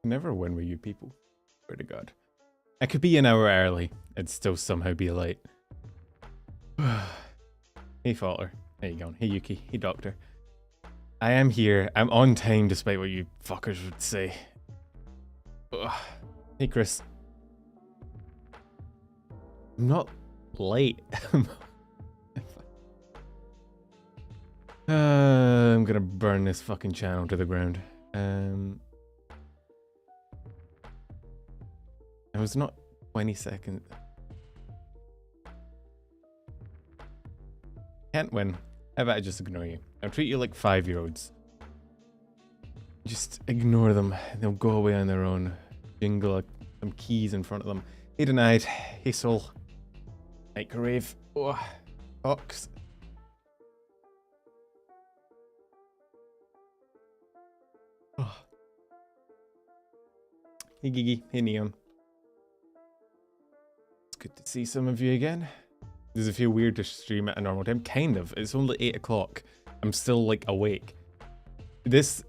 Never win with you people. Swear to God. I could be an hour early. It'd still somehow be late. Hey, Falter. How you going? Hey, Yuki. Hey, Doctor. I am here. I'm on time despite what you fuckers would say. Ugh. Hey, Chris. I'm not late. I'm gonna burn this fucking channel to the ground. It was not 20 seconds. Can't win. How about I just ignore you? I'll treat you like 5-year-olds. Just ignore them. They'll go away on their own. Jingle some keys in front of them. Hey, denied. Hey, soul. Microwave. Oh, box. Oh. Hey, Gigi. Hey, Neon. It's good to see some of you again. Does it feel weird to stream at a normal time? Kind of. It's only 8 o'clock. I'm still, like, awake. This,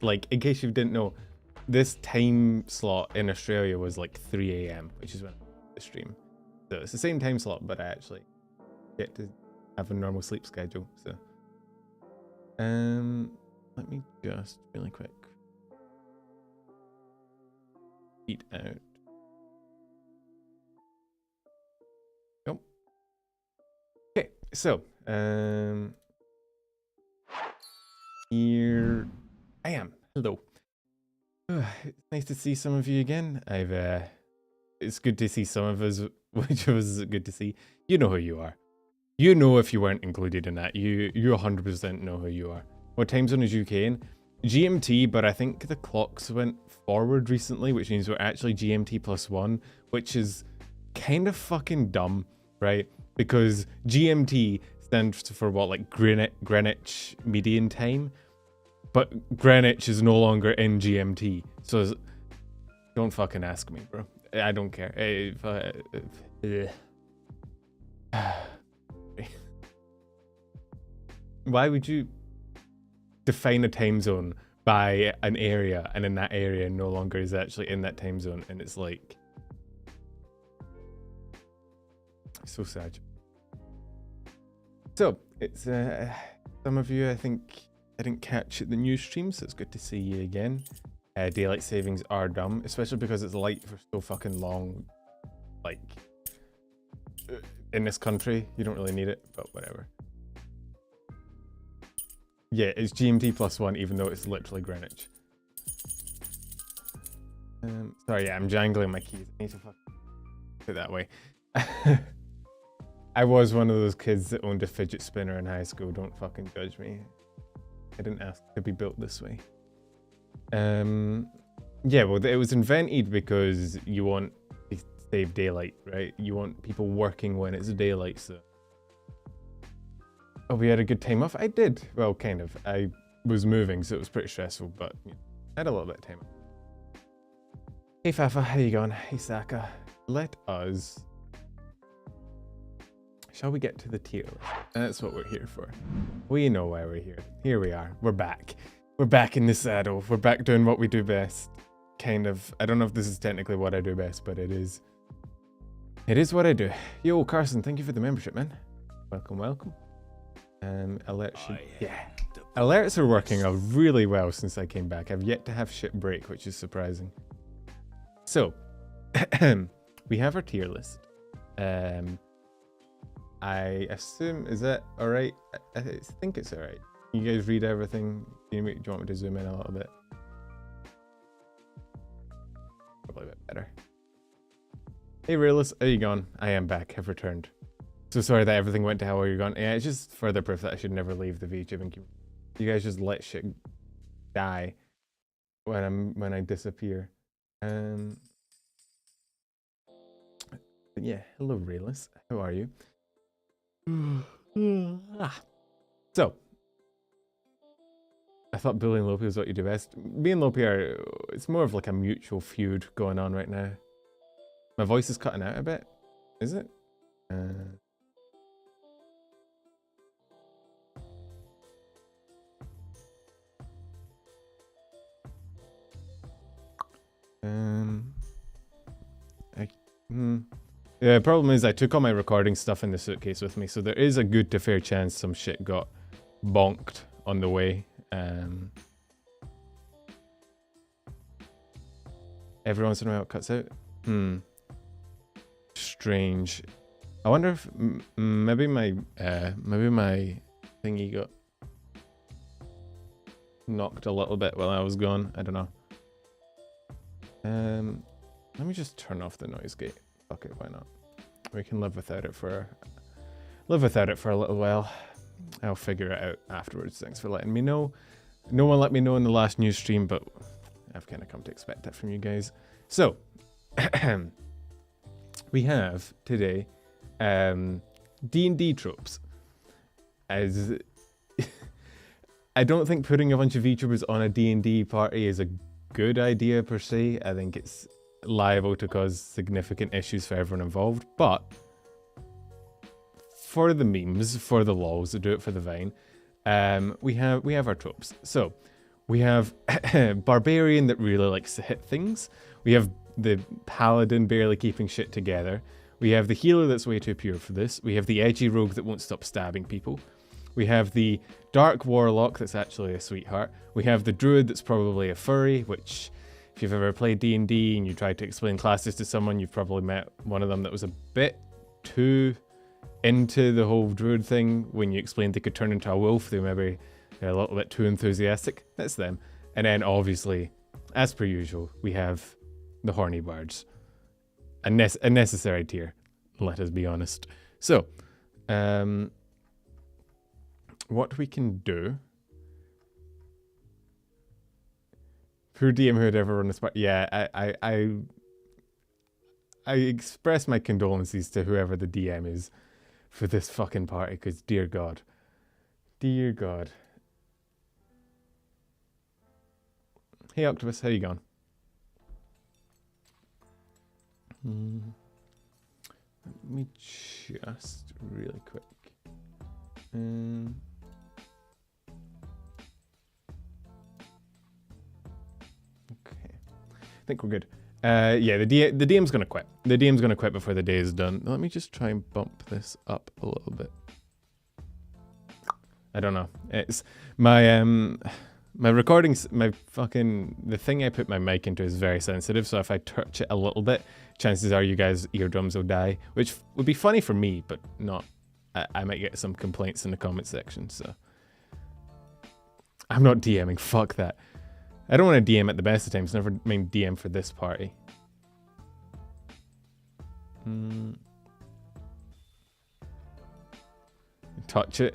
like, in case you didn't know, this time slot in Australia was, like, 3 a.m., which is when I stream. So it's the same time slot, but I actually get to have a normal sleep schedule, so. Let me just, really quick. Eat out. Okay, so, here I am. Hello. It's nice to see some of you again. It's good to see some of us, which was good to see. You know who you are. You know if you weren't included in that. You 100% know who you are. What time zone is UK in? GMT, but I think the clocks went forward recently, which means we're actually GMT +1, which is kind of fucking dumb, right? Because GMT stands for what, like Greenwich Median Time, but Greenwich is no longer in GMT, so don't fucking ask me, bro. I don't care. Why would you define a time zone by an area, and in that area no longer is actually in that time zone, and it's like so sad. So it's some of you I think I didn't catch at the news stream, so it's good to see you again. Daylight savings are dumb, especially because it's light for so fucking long. Like in this country, you don't really need it, but whatever. Yeah, it's GMT +1, even though it's literally Greenwich. Sorry, yeah, I'm jangling my keys. I need to fucking put it that way. I was one of those kids that owned a fidget spinner in high school. Don't fucking judge me. I didn't ask to be built this way. Yeah, well, it was invented because you want to save daylight, right? You want people working when it's daylight, so. Oh, we had a good time off? I did. Well, kind of. I was moving, so it was pretty stressful, but you know, I had a little bit of time off. Hey, Fafa, how you going? Hey, Saka. Let us... Shall we get to the tier list? That's what we're here for. We know why we're here. Here we are. We're back. We're back in the saddle. We're back doing what we do best. Kind of. I don't know if this is technically what I do best, but it is. It is what I do. Yo, Carson, thank you for the membership, man. Welcome, welcome. Alerts should... Yeah. Alerts are working out really well since I came back. I've yet to have shit break, which is surprising. So, we have our tier list. I assume, is that alright? I think it's alright. You guys read everything? Do you want me to zoom in a little bit? Probably a bit better. Hey Realist, how you gone? I am back, have returned. So sorry that everything went to hell while you're gone. Yeah, it's just further proof that I should never leave the VTubing community. You guys just let shit die when I disappear. But yeah, hello Realist, how are you? So, I thought bullying Lopi was what you do best. Me and Lopi are, it's more of like a mutual feud going on right now. My voice is cutting out a bit. Is it? The problem is I took all my recording stuff in the suitcase with me, so there is a good to fair chance some shit got bonked on the way. Every once in a while it cuts out. Strange. I wonder if maybe my thingy got knocked a little bit while I was gone. I don't know. Let me just turn off the noise gate. Fuck it, why not? We can live without it for a little while. I'll figure it out afterwards. Thanks for letting me know. No one let me know in the last news stream, but I've kind of come to expect that from you guys. So, we have today D&D tropes. As I don't think putting a bunch of VTubers on a D&D party is a good idea per se. I think it's liable to cause significant issues for everyone involved, but for the memes, for the lols, do it for the Vine, we have our tropes. So we have barbarian that really likes to hit things. We have the paladin barely keeping shit together. We have the healer that's way too pure for this. We have the edgy rogue that won't stop stabbing people. We have the dark warlock that's actually a sweetheart. We have the druid that's probably a furry, which if you've ever played D&D and you tried to explain classes to someone, you've probably met one of them that was a bit too into the whole druid thing. When you explained they could turn into a wolf, they maybe a little bit too enthusiastic. That's them. And then obviously, as per usual, we have the horny bards. A necessary tier, let us be honest. So, what we can do. Poor DM who had ever run this part. Yeah, I express my condolences to whoever the DM is for this fucking party, because dear God. Dear God. Hey Octopus, how you going? Let me just really quick. Okay, I think we're good. Yeah, the DM's gonna quit. The DM's gonna quit before the day is done. Let me just try and bump this up a little bit. I don't know. It's my my recordings, the thing I put my mic into is very sensitive, so if I touch it a little bit, chances are you guys' eardrums will die, which would be funny for me, but not. I might get some complaints in the comment section, so. I'm not DMing, fuck that. I don't want to DM at the best of times, never mind DM for this party. Touch it.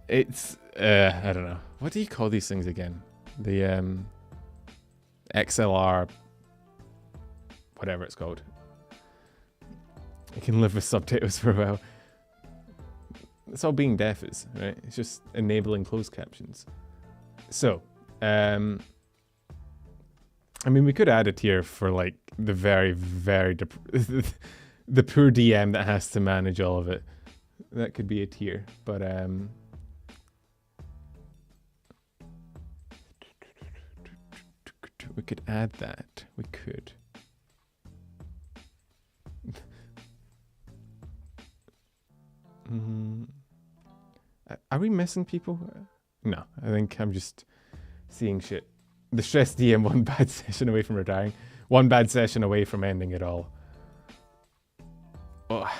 It's, I don't know. What do you call these things again? The, XLR, whatever it's called. I can live with subtitles for a while. That's all being deaf is, right? It's just enabling closed captions. So, I mean, we could add a tier for like the very, very, the poor DM that has to manage all of it. That could be a tier, but we could add that. We could. Are we missing people? No, I think I'm just seeing shit. The stress DM, one bad session away from retiring. One bad session away from ending it all. Oh,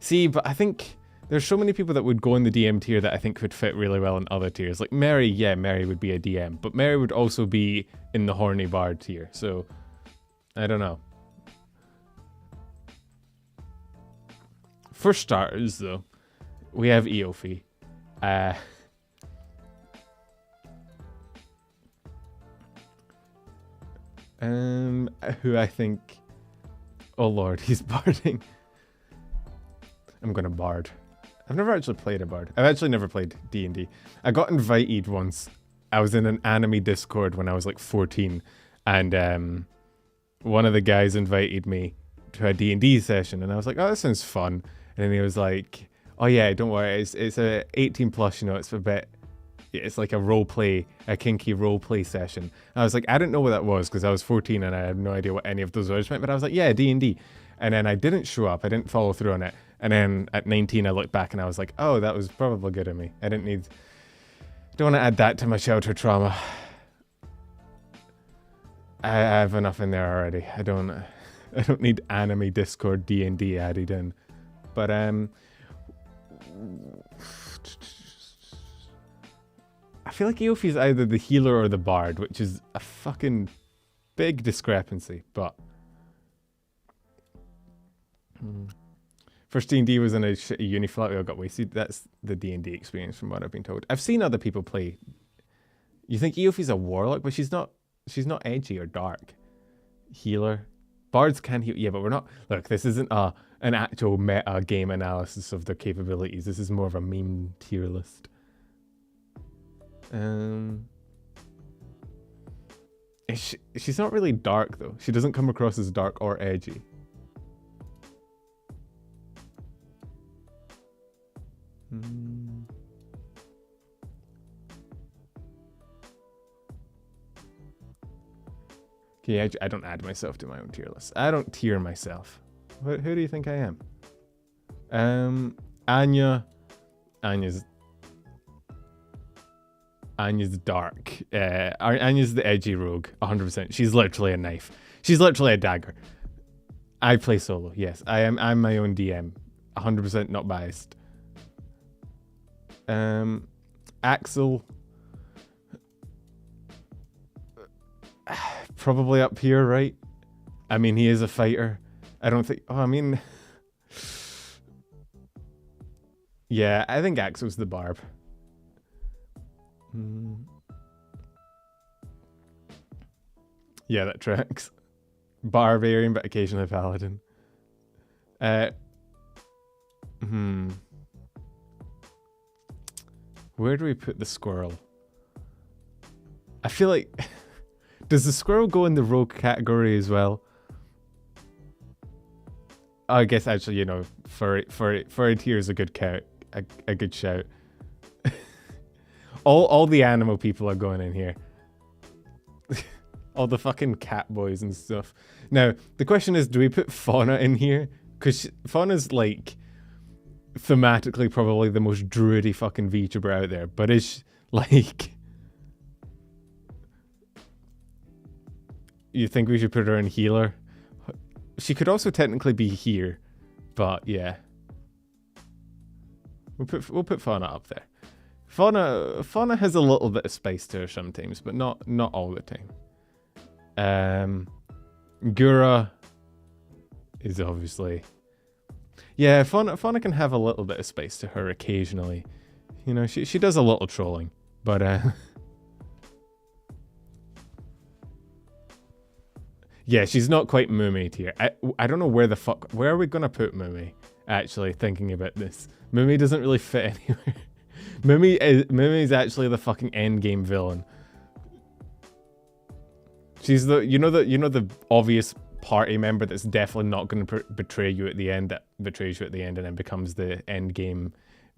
see, but I think there's so many people that would go in the DM tier that I think could fit really well in other tiers. Like Mary, yeah, Mary would be a DM, but Mary would also be in the horny bard tier. So, I don't know. For starters, though, we have Eofi. Who I think... Oh lord, he's barding. I'm gonna bard. I've never actually played a bard. I've actually never played D&D. I got invited once. I was in an anime Discord when I was like 14, and one of the guys invited me to a D&D session, and I was like, oh, that sounds fun. And then he was like, oh yeah, don't worry, it's a 18 plus, you know, it's a bit, it's like a role play, a kinky role play session. And I was like, I didn't know what that was because I was 14 and I had no idea what any of those words meant. But I was like, yeah, D&D. And then I didn't show up. I didn't follow through on it. And then at 19, I looked back and I was like, oh, that was probably good of me. I don't want to add that to my childhood trauma. I have enough in there already. I don't need anime Discord D&D added in. But I feel like Eofi's either the healer or the bard, which is a fucking big discrepancy, but first D&D was in a shitty uni flat, we all got wasted. That's the D&D experience from what I've been told. I've seen other people play. You think Eofi's a warlock, but she's not edgy or dark. Healer. Bards can heal. Yeah, but we're not. Look, this isn't an actual meta game analysis of their capabilities. This is more of a meme tier list. She's not really dark though. She doesn't come across as dark or edgy. Okay, I don't add myself to my own tier list. I don't tier myself. Who do you think I am? Anya's dark. Anya's the edgy rogue, 100%. She's literally a knife. She's literally a dagger. I play solo, yes. I'm my own DM. 100% not biased. Axel. Probably up here, right? I mean, he is a fighter. I don't think... Oh, I mean... Yeah, I think Axel's the barb. Yeah, that tracks. Barbarian, but occasionally paladin. Where do we put the squirrel? I feel like... Does the squirrel go in the rogue category as well? I guess actually, you know, for a tier is a good count, a good shout. all the animal people are going in here. All the fucking cat boys and stuff. Now, the question is, do we put Fauna in here? Because Fauna's like thematically probably the most druidy fucking VTuber out there, but is like... You think we should put her in healer? She could also technically be here, but yeah. We'll put Fauna up there. Fauna has a little bit of spice to her sometimes, but not all the time. Gura is obviously... Yeah, Fauna can have a little bit of spice to her occasionally. You know, she does a little trolling, but yeah, she's not quite Mumi tier. I don't know where are we gonna put Mumi? Actually, thinking about this, Mumi doesn't really fit anywhere. Mumi is actually the fucking end game villain. She's the you know the obvious party member that's definitely not going to betray you at the end, that betrays you at the end and then becomes the end game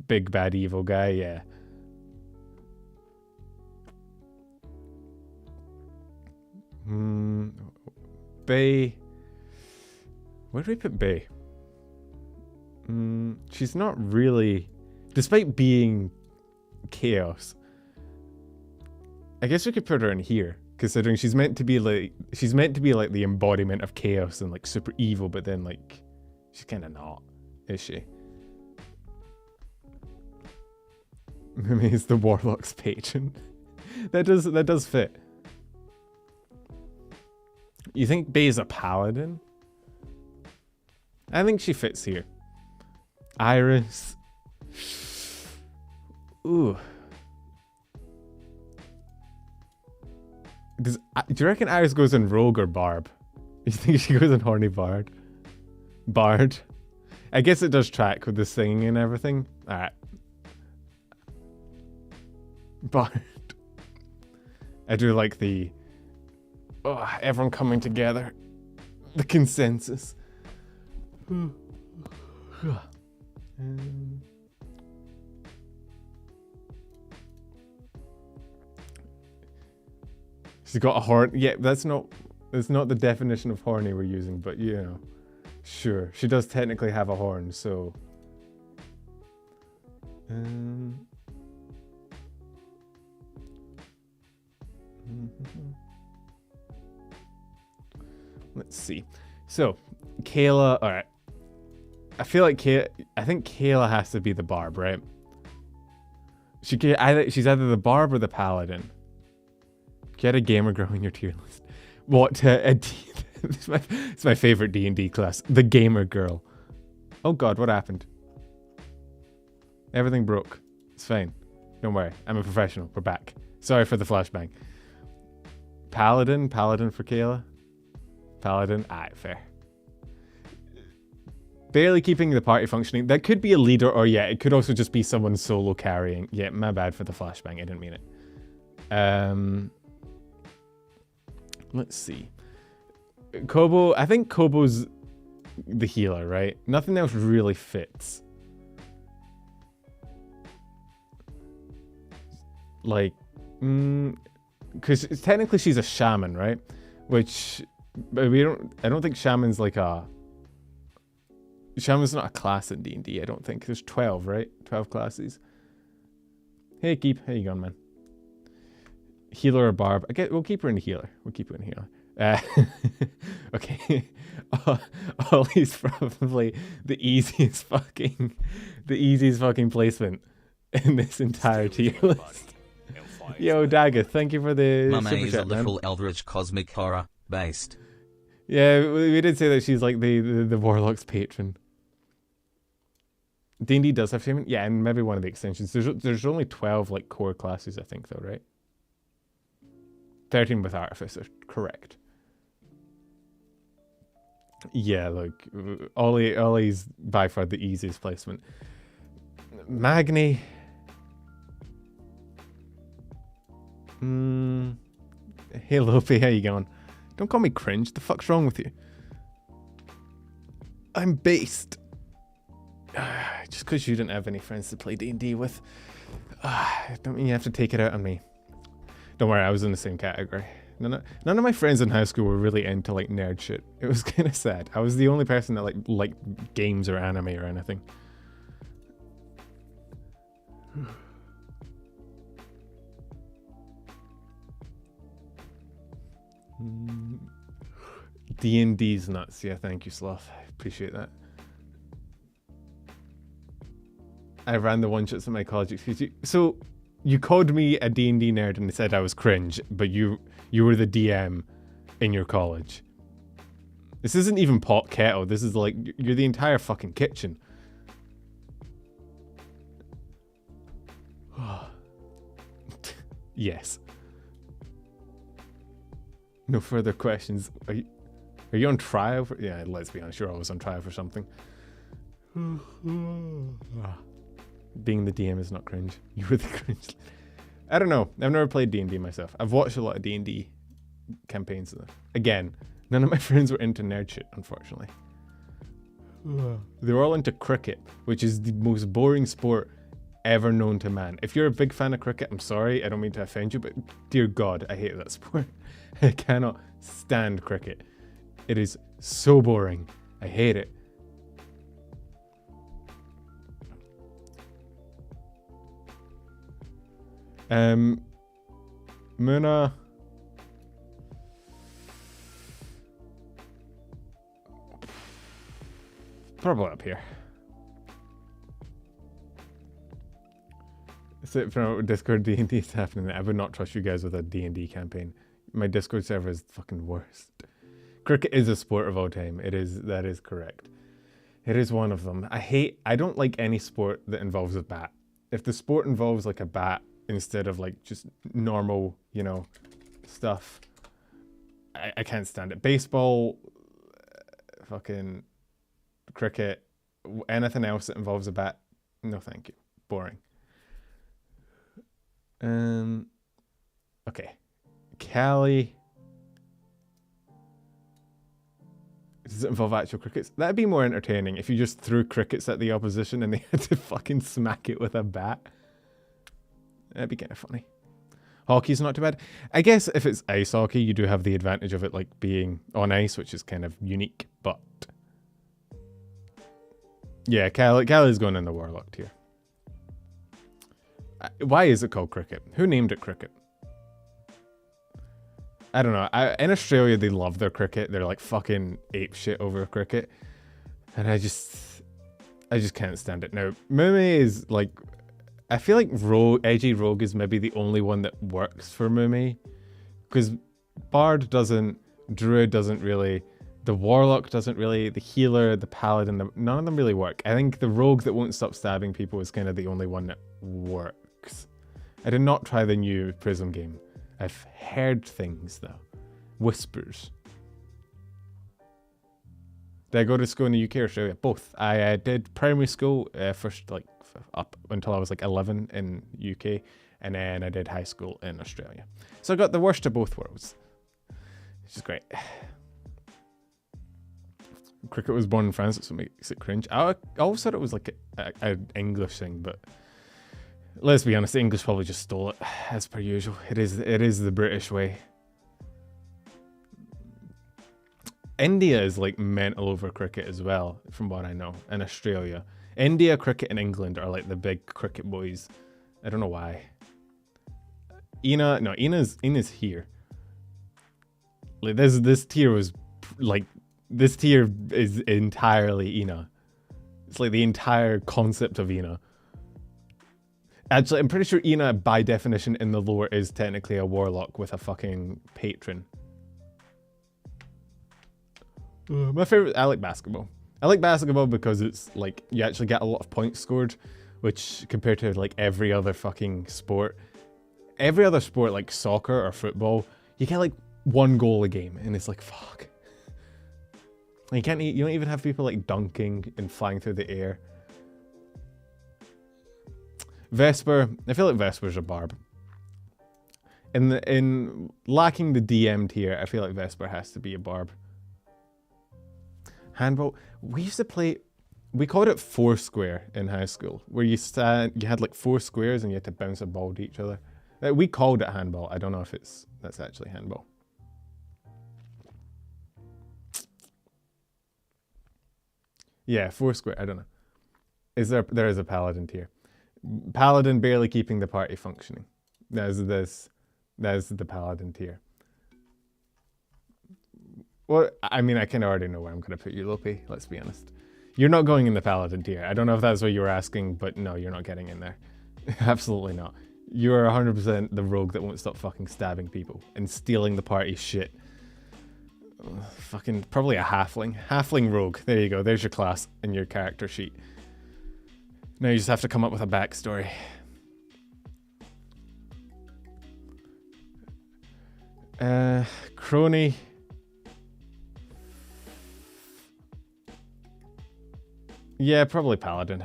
big bad evil guy. Yeah. Bay. Where do we put Bay? She's not really, despite being chaos. I guess we could put her in here, considering she's meant to be like the embodiment of chaos and like super evil, but then like she's kind of not, is she? Mimi is the warlock's patron. that does fit. You think Bay's a paladin? I think she fits here. Iris. Ooh. Do you reckon Iris goes in rogue or barb? You think she goes in horny bard? Bard. I guess it does track with the singing and everything. Alright. Bard. I do like the... Oh, everyone coming together. The consensus. I She's got a horn. Yeah, that's not the definition of horny we're using, but you know, sure. She does technically have a horn, so. Let's see. So, Kayla. All right. I feel like I think Kayla has to be the barb, right? She's either the barb or the paladin. Get a gamer girl in your tier list. What? It's my favorite D&D class. The gamer girl. Oh god, what happened? Everything broke. It's fine. Don't worry. I'm a professional. We're back. Sorry for the flashbang. Paladin for Kayla. Paladin. Alright, fair. Barely keeping the party functioning. That could be a leader, or yeah, it could also just be someone solo carrying. Yeah, my bad for the flashbang. I didn't mean it. Let's see. Kobo. I think Kobo's the healer, right? Nothing else really fits. Like, because technically she's a shaman, right? Which I don't think shaman's like a. Shaman's not a class in D&D, I don't think. There's 12, right? 12 classes. Hey, Keep. How you going, man? Healer or barb? We'll keep her in the healer. Okay. Ollie's probably the easiest fucking placement in this entire tier list. Yo, Dagger, thank you for the Mama super is chat, a little eldritch cosmic horror based. Yeah, we did say that she's like the warlock's patron. D&D does have shaman, yeah, and maybe one of the extensions. There's only 12 like core classes, I think, though, right? 13 with artificer, correct. Yeah, like Ollie's by far the easiest placement. Magni. Hey Lopi, how you going? Don't call me cringe. The fuck's wrong with you? I'm based. Just because you didn't have any friends to play D&D with. Don't mean you have to take it out on me. Don't worry, I was in the same category. None of my friends in high school were really into like nerd shit. It was kind of sad. I was the only person that liked games or anime or anything. D&D's nuts. Yeah, thank you, Sloth. I appreciate that. I ran the one-shots at my college. Excuse you. So, you called me a D&D nerd and said I was cringe, but you were the DM in your college. This isn't even pot kettle. This is like, you're the entire fucking kitchen. Yes. No further questions. Are you on trial for? Yeah, let's be honest. You're always on trial for something. Being the DM is not cringe. You were the cringe. I don't know. I've never played D&D myself. I've watched a lot of D&D campaigns though. Again, none of my friends were into nerd shit, unfortunately. They were all into cricket, which is the most boring sport ever known to man. If you're a big fan of cricket, I'm sorry. I don't mean to offend you, but dear God, I hate that sport. I cannot stand cricket. It is so boring. I hate it. Muna. Probably up here. So from Discord D&D is happening. I would not trust you guys with a D&D campaign. My Discord server is fucking worst. Cricket is a sport of all time. That is correct. It is one of them. I don't like any sport that involves a bat. If the sport involves like a bat instead of like just normal, you know, stuff, I can't stand it. Baseball, fucking cricket, anything else that involves a bat, no thank you. Boring. Okay. Callie. Does it involve actual crickets? That'd be more entertaining if you just threw crickets at the opposition and they had to fucking smack it with a bat. That'd be kind of funny. Hockey's not too bad. I guess if it's ice hockey, you do have the advantage of it like being on ice, which is kind of unique. But yeah, Callie's going in the Warlock tier. Why is it called cricket? Who named it cricket? I don't know. In Australia, they love their cricket. They're like fucking ape shit over cricket. And I just can't stand it. Now, Mume is like, I feel like Edgy Rogue is maybe the only one that works for Mume. Because Bard doesn't, Druid doesn't really, the Warlock doesn't really, the Healer, the Paladin, none of them really work. I think the Rogue that won't stop stabbing people is kind of the only one that works. I did not try the new Prism game. I've heard things though. Whispers. Did I go to school in the UK or Australia? Both. I did primary school first, like up until I was like 11 in UK, and then I did high school in Australia. So I got the worst of both worlds, which is great. Cricket was born in France, that's what makes it cringe. I always thought it was like an English thing, but let's be honest, the English probably just stole it, as per usual. It is the British way. India is like mental over cricket as well, from what I know, and Australia. India, cricket, and England are like the big cricket boys. I don't know why. Ina's here. Like this tier was like, this tier is entirely Ina. It's like the entire concept of Ina. Actually, I'm pretty sure Ina, by definition in the lore, is technically a warlock with a fucking patron. My favorite, I like basketball. I like basketball because it's like, you actually get a lot of points scored, which compared to like every other fucking sport, like soccer or football, you get like 1 goal a game, and it's like, fuck. You don't even have people like dunking and flying through the air. Vesper, I feel like Vesper's a barb. In lacking the DM tier, I feel like Vesper has to be a barb. Handball, we used to play, we called it Foursquare in high school, where you had like 4 squares and you had to bounce a ball to each other. We called it handball. I don't know if that's actually handball. Yeah, Foursquare, I don't know. There is a paladin tier. Paladin barely keeping the party functioning. That is the paladin tier. Well, I mean, I kind of already know where I'm going to put you, Lopi, let's be honest. You're not going in the paladin tier. I don't know if that's what you were asking, but no, you're not getting in there. Absolutely not. You are 100% the rogue that won't stop fucking stabbing people and stealing the party's shit. Fucking, probably a halfling. Halfling rogue. There you go. There's your class and your character sheet. Now you just have to come up with a backstory. Crony. Yeah, probably paladin.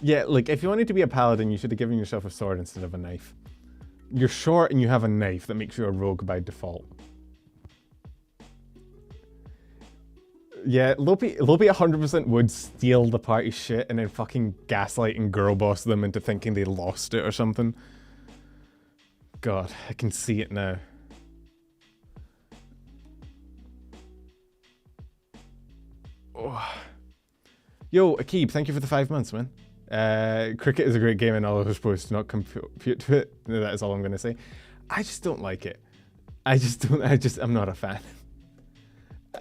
Yeah, like, if you wanted to be a paladin, you should have given yourself a sword instead of a knife. You're short and you have a knife, that makes you a rogue by default. Yeah, Lopi 100% would steal the party shit and then fucking gaslight and girl boss them into thinking they lost it or something. God, I can see it now. Oh. Yo, Akib, thank you for the 5 months, man. Cricket is a great game and all of us supposed to not compute to it. That is all I'm going to say. I just don't like it. I'm not a fan.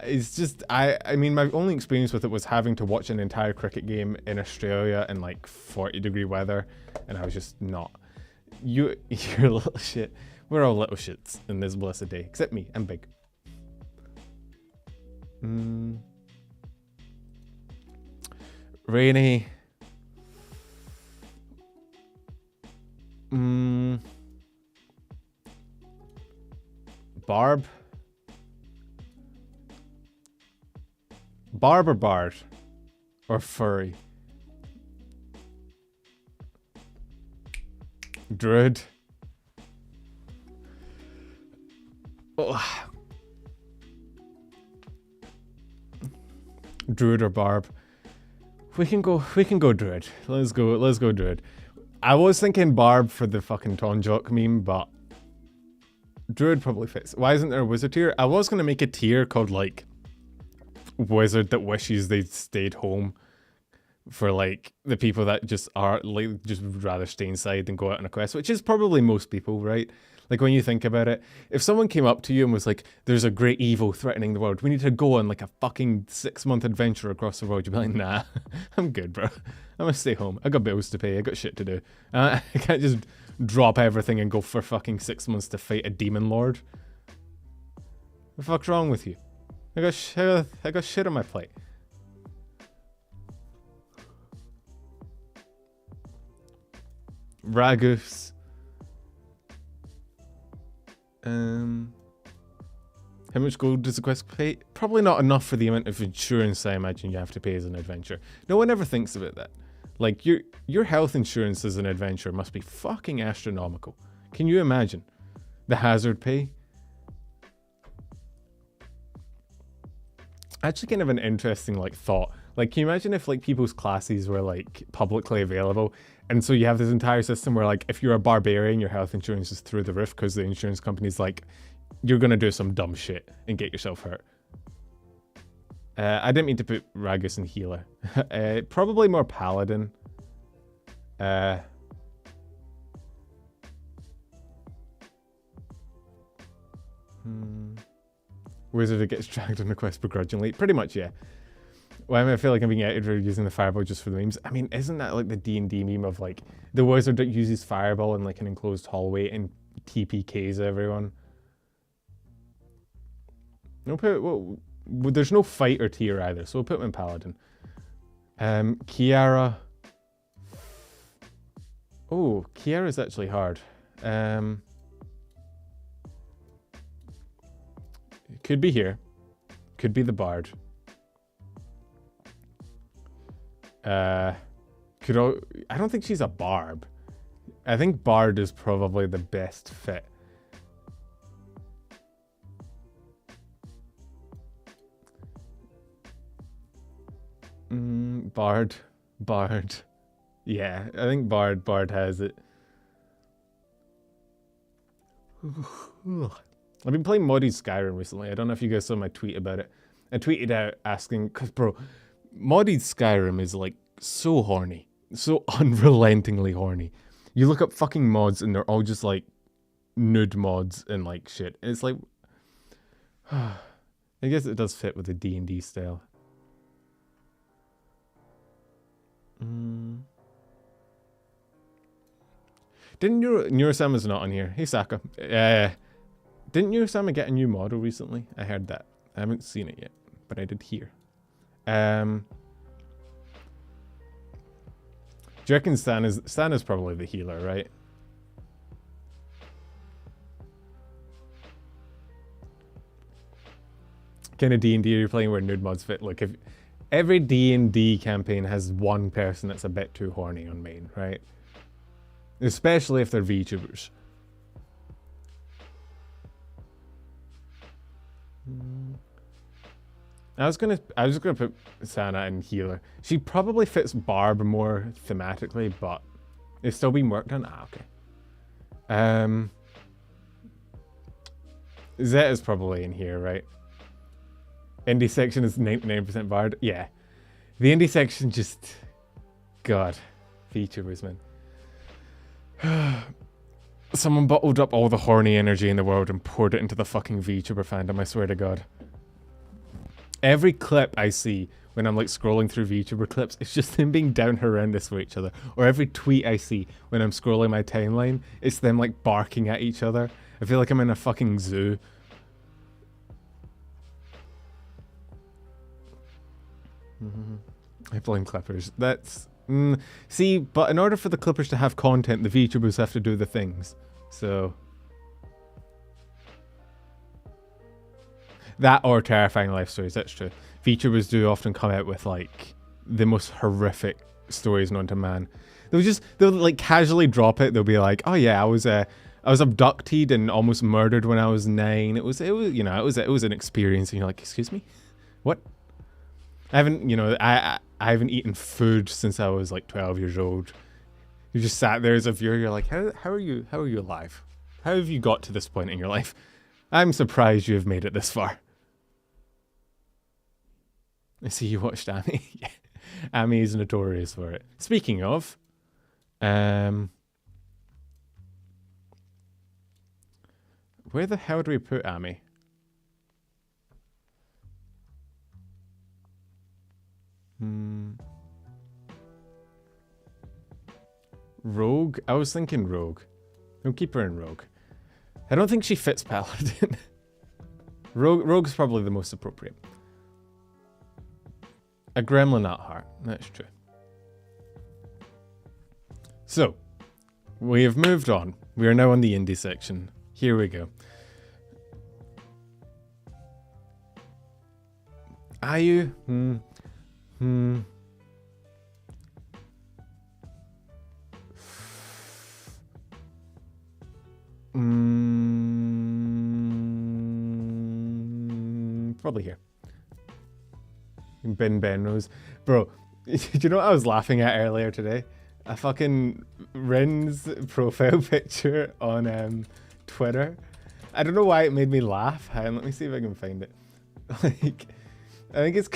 It's just, I mean, my only experience with it was having to watch an entire cricket game in Australia in like 40-degree weather, and I was just not. You're a little shit. We're all little shits in this blessed day, except me. I'm big. Rainy. Barb. Barb or Bard? Or furry? Druid. Oh. Druid or Barb? We can go druid. Let's go druid. I was thinking barb for the fucking Tonjok meme, but druid probably fits. Why isn't there a wizard tier? I was gonna make a tier called like wizard that wishes they'd stayed home, for like the people that just are like just would rather stay inside than go out on a quest, which is probably most people, right? Like when you think about it, if someone came up to you and was like, there's a great evil threatening the world, we need to go on like a fucking 6-month adventure across the world, you'd be like, nah, I'm good, bro. I'm gonna stay home. I got bills to pay. I got shit to do. I can't just drop everything and go for fucking 6 months to fight a demon lord. What the fuck's wrong with you? I got shit on my plate. Ragus. How much gold does the quest pay? Probably not enough for the amount of insurance I imagine you have to pay as an adventurer. No one ever thinks about that. Like your health insurance as an adventurer must be fucking astronomical. Can you imagine the hazard pay? Actually, kind of an interesting like thought. Like, can you imagine if like people's classes were like publicly available, and so you have this entire system where like if you're a barbarian, your health insurance is through the roof because the insurance company's like, you're gonna do some dumb shit and get yourself hurt. I didn't mean to put Ragus and healer. Probably more paladin. Wizard that gets dragged on a quest begrudgingly. Pretty much, yeah. Well, I feel like I'm being outed for using the fireball just for the memes. I mean, isn't that like the D&D meme of like the wizard that uses fireball in like an enclosed hallway and TPKs everyone? No, there's no fighter tier either, so we'll put him in paladin. Kiara. Oh, Kiara's actually hard. Could be here. Could be the bard. I don't think she's a barb. I think bard is probably the best fit. Bard. Yeah, I think Bard has it. I've been playing modded Skyrim recently. I don't know if you guys saw my tweet about it. I tweeted out asking, cause bro, modded Skyrim is like so horny. So unrelentingly horny. You look up fucking mods and they're all just like nude mods and like shit. And it's like, I guess it does fit with the D&D style. Didn't Neurosama's not on here? Hey Saka. Didn't Neurosama get a new model recently? I heard that. I haven't seen it yet, but I did hear. Do you reckon Stan is probably the healer, right? Kind of D&D you're playing where nude mods fit. Look, if every D&D campaign has one person that's a bit too horny on main, right? Especially if they're VTubers. I was gonna put Sana in healer. She probably fits Barb more thematically, but it's still being worked on. Okay. Zet is probably in here, right? Indie section is 99% Bard. Yeah. The indie section just, God, VTubers, man. Someone bottled up all the horny energy in the world and poured it into the fucking VTuber fandom, I swear to God. Every clip I see when I'm like scrolling through VTuber clips, it's just them being down horrendous for each other. Or every tweet I see when I'm scrolling my timeline, it's them like barking at each other. I feel like I'm in a fucking zoo. I blame Clippers. That's... see, but in order for the Clippers to have content, the VTubers have to do the things. So... that or terrifying life stories, that's true. VTubers do often come out with like the most horrific stories known to man. They'll like casually drop it. They'll be like, oh yeah, I was abducted and almost murdered when I was 9. It was you know, it was an experience, and you're like, excuse me? What? I haven't, you know, I haven't eaten food since I was like 12 years old. You just sat there as a viewer. You're like, how are you alive? How have you got to this point in your life? I'm surprised you have made it this far. I see you watched Amy. Yeah. Amy is notorious for it. Speaking of, where the hell do we put Amy? Rogue? I was thinking Rogue. We'll keep her in Rogue. I don't think she fits Paladin. Rogue's probably the most appropriate. A gremlin at heart. That's true. So, we have moved on. We are now on the indie section. Here we go. Ayu? Probably here. Ben knows. Bro, do you know what I was laughing at earlier today? A fucking Rin's profile picture on Twitter. I don't know why it made me laugh. Hang on, let me see if I can find it. Like, I think it's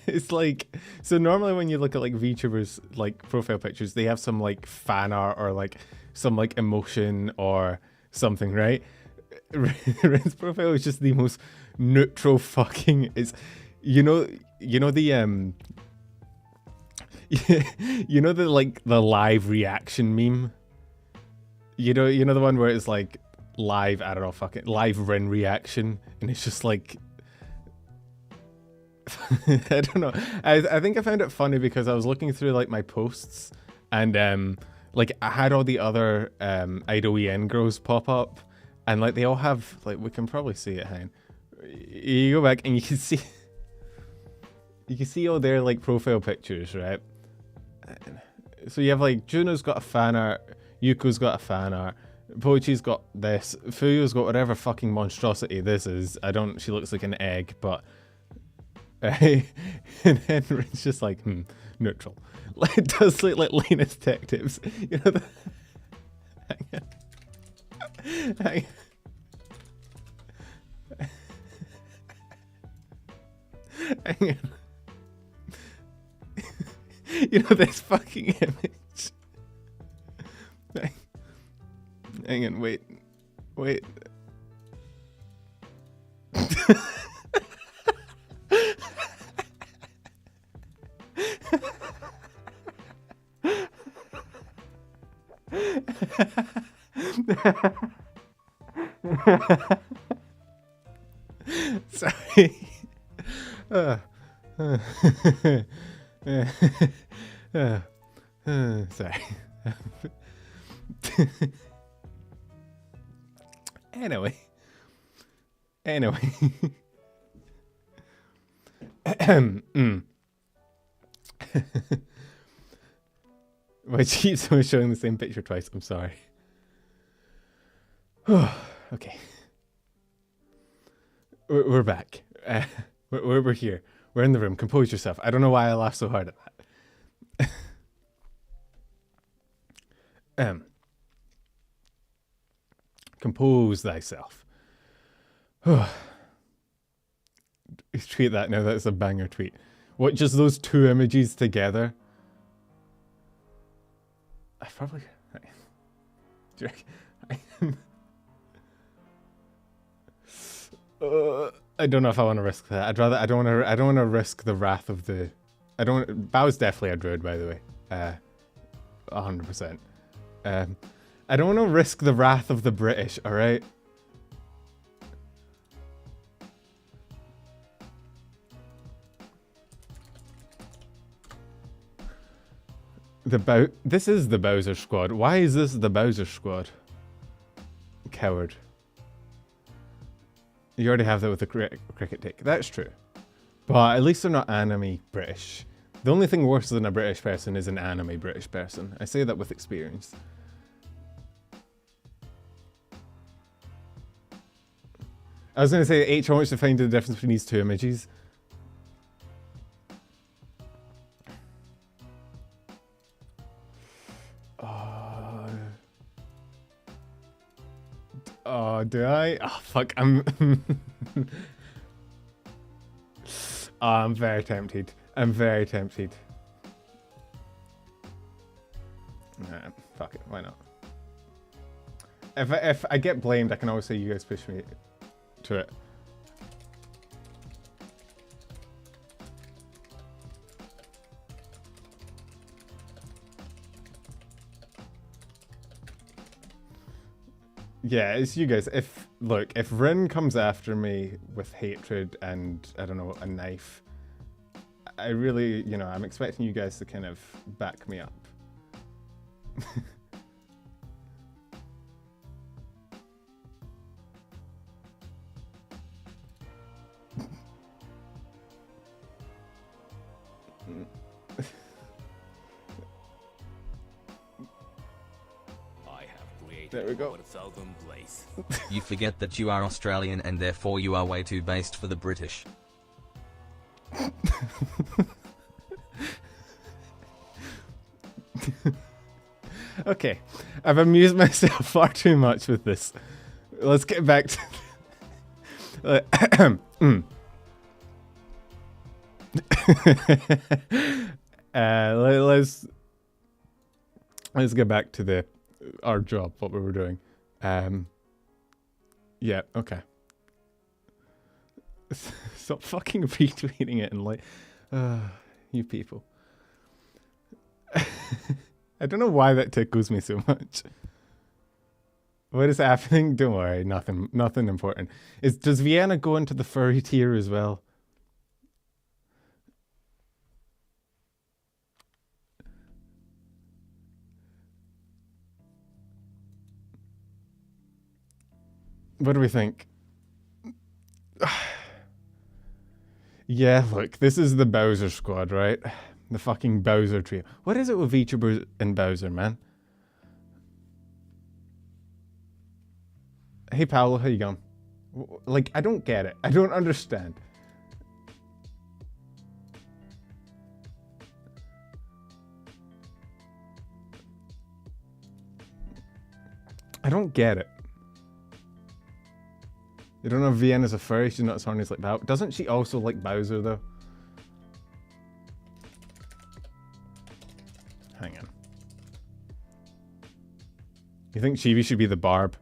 it's like, so normally when you look at like VTubers like profile pictures, they have some like fan art or like some like emotion or something, right? Rin's profile is just the most neutral fucking, it's, you know the you know the like the live reaction meme, you know the one where it's like live, I don't know, fucking live Rin reaction, and it's just like I don't know, I think I found it funny because I was looking through like my posts and like I had all the other Idol EN girls pop up, and like they all have, like, we can probably see it, hang on. You go back and you can see all their like profile pictures, right? So you have like Juno's got a fan art, Yuko's got a fan art, Pochi's got this, Fuyo's got whatever fucking monstrosity this is. She looks like an egg, but and then it's just like neutral. Like, it does look like Lena's tech tips. You know the hang on. You know this fucking image. Hang on, wait. Sorry. Sorry. Anyway. My cheats was showing the same picture twice. I'm sorry. Okay. We're back. We're here. We're in the room. Compose yourself. I don't know why I laughed so hard at that. Compose thyself. Tweet that now. That's a banger tweet. What, just those two images together? I probably... Do you reckon? I don't know if I want to risk that. I don't want to risk the wrath of the... Bao's definitely a druid, by the way. 100%. I don't want to risk the wrath of the British, alright? This is the Bowser Squad. Why is this the Bowser Squad? Coward. You already have that with the cricket tick. That's true. But at least they're not anime British. The only thing worse than a British person is an anime British person. I say that with experience. I was going to say, H wants to find the difference between these two images. Oh, do I? Oh, fuck. Oh, I'm very tempted. I'm very tempted. Nah, fuck it. Why not? If I get blamed, I can always say you guys push me to it. Yeah, it's you guys. Look, if Rin comes after me with hatred and, I don't know, a knife, I really, you know, I'm expecting you guys to kind of back me up. There we go. You forget that you are Australian and therefore you are way too based for the British. Okay, I've amused myself far too much with this. Let's get back to... let's get back to our job, what we were doing. Yeah, okay. Stop fucking retweeting it and like, you people. I don't know why that tickles me so much. What is happening? Don't worry, nothing important. Does Vienna go into the furry tier as well? What do we think? Yeah, look, this is the Bowser squad, right? The fucking Bowser trio. What is it with VTubers and Bowser, man? Hey, Paolo, how you going? Like, I don't get it. I don't understand. I don't get it. You don't know Vienna's a furry, she's not as horny as like Bowser. Doesn't she also like Bowser though? Hang on. You think Chibi should be the Barb?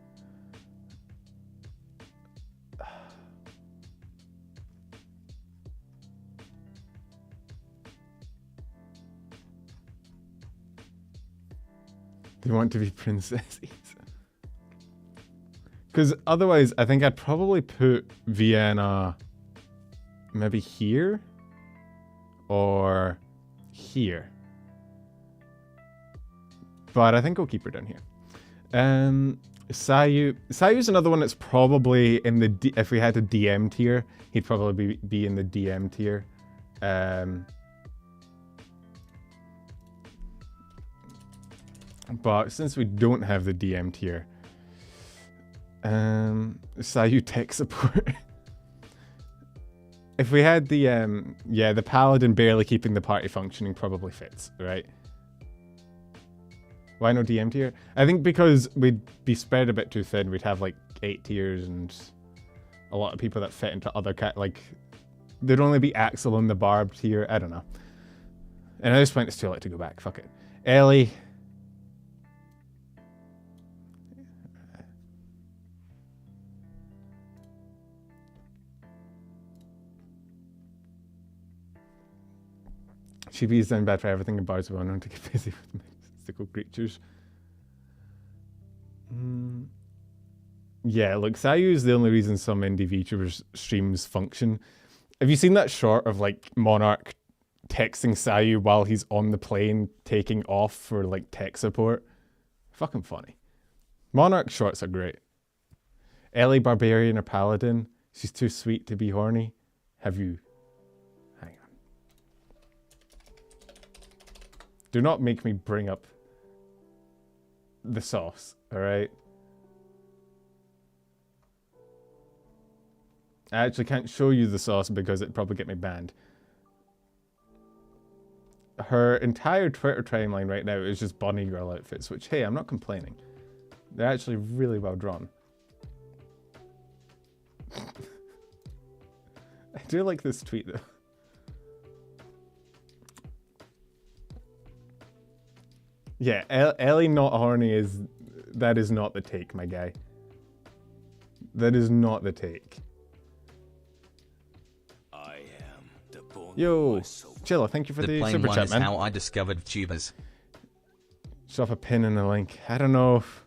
They want to be princesses. Because otherwise, I think I'd probably put Vienna maybe here or here. But I think I'll keep her down here. Sayu's another one that's probably in the... if we had a DM tier, he'd probably be in the DM tier. But since we don't have the DM tier... Sayu tech support. If we had the yeah, the paladin barely keeping the party functioning probably fits, right? Why no DM tier? I think because we'd be spread a bit too thin. We'd have like 8 tiers and a lot of people that fit into other like there'd only be Axel in the Barb tier. I don't know. And at this point it's too late to go back. Fuck it. Ellie. Chibi's down bad for everything and bars well known to get busy with mystical creatures. Yeah, look, Sayu is the only reason some indie VTubers streams function. Have you seen that short of like Monarch texting Sayu while he's on the plane taking off for like tech support? Fucking funny. Monarch shorts are great. Ellie Barbarian or Paladin? She's too sweet to be horny. Have you... Do not make me bring up the sauce, alright? I actually can't show you the sauce because it'd probably get me banned. Her entire Twitter timeline right now is just bunny girl outfits, which, hey, I'm not complaining. They're actually really well drawn. I do like this tweet though. Yeah, Ellie not horny is... That is not the take, my guy. That is not the take. I am the bone Yo, of my soul. Chilla, thank you for the plain super one chat, is man. how I discovered Vtubers. Shove a pin in the link. I don't know if...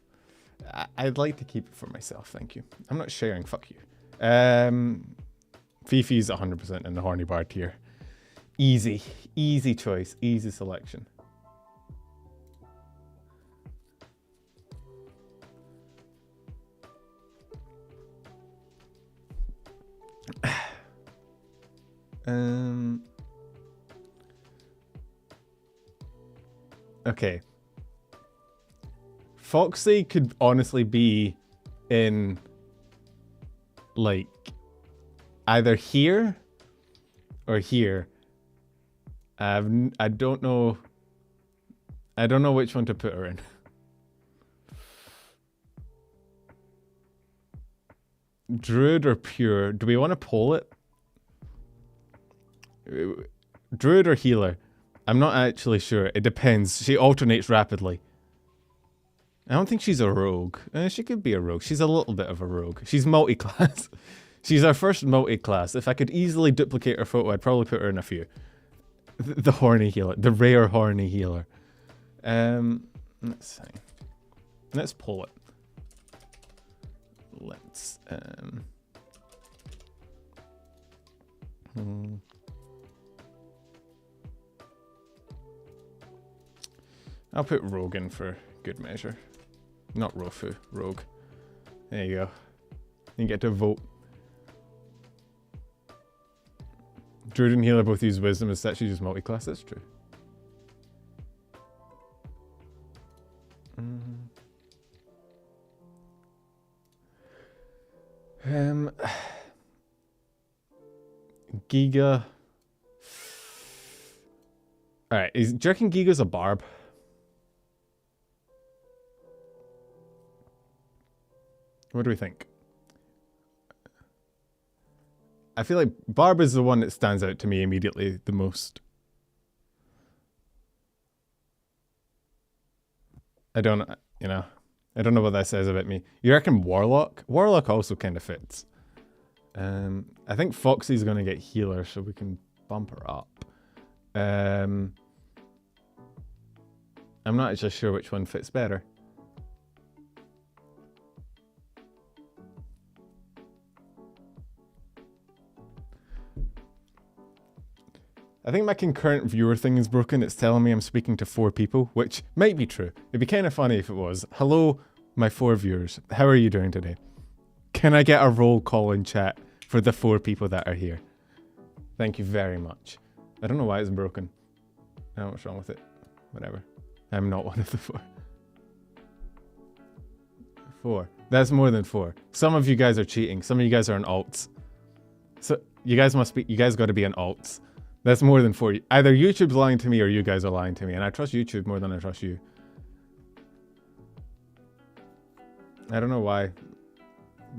I'd like to keep it for myself, thank you. I'm not sharing, fuck you. Fifi's 100% in the horny bar tier. Easy. Easy choice. Easy selection. Okay. Foxy could honestly be in, like, either here or here. I don't know. I don't know which one to put her in. Druid or pure? Do we want to poll it? Druid or healer? I'm not actually sure. It depends. She alternates rapidly. I don't think she's a rogue. She could be a rogue. She's a little bit of a rogue. She's multi-class. She's our first multi-class. If I could easily duplicate her photo, I'd probably put her in a few. The horny healer. The rare horny healer. Let's see. Let's pull it. Let's, I'll put rogue in for good measure. Not Rofu, rogue. There you go. You get to vote. Druid and healer both use wisdom as such. She uses multi-class. That's true. Giga. Alright, do you reckon Giga's a barb? What do we think? I feel like barb is the one that stands out to me immediately the most. I don't, you know, I don't know what that says about me. You reckon warlock? Warlock also kind of fits. I think Foxy's going to get healer, so we can bump her up. I'm not actually sure which one fits better. I think my concurrent viewer thing is broken. It's telling me I'm speaking to 4 people, which might be true. It'd be kind of funny if it was. Hello, my 4 viewers. How are you doing today? Can I get a roll call in chat for the 4 people that are here? Thank you very much. I don't know why it's broken. I don't know what's wrong with it. Whatever. I'm not one of the 4. 4. That's more than 4. Some of you guys are cheating. Some of you guys are on alts. So you guys must be, you guys got to be on alts. That's more than 4. Either YouTube's lying to me or you guys are lying to me. And I trust YouTube more than I trust you. I don't know why.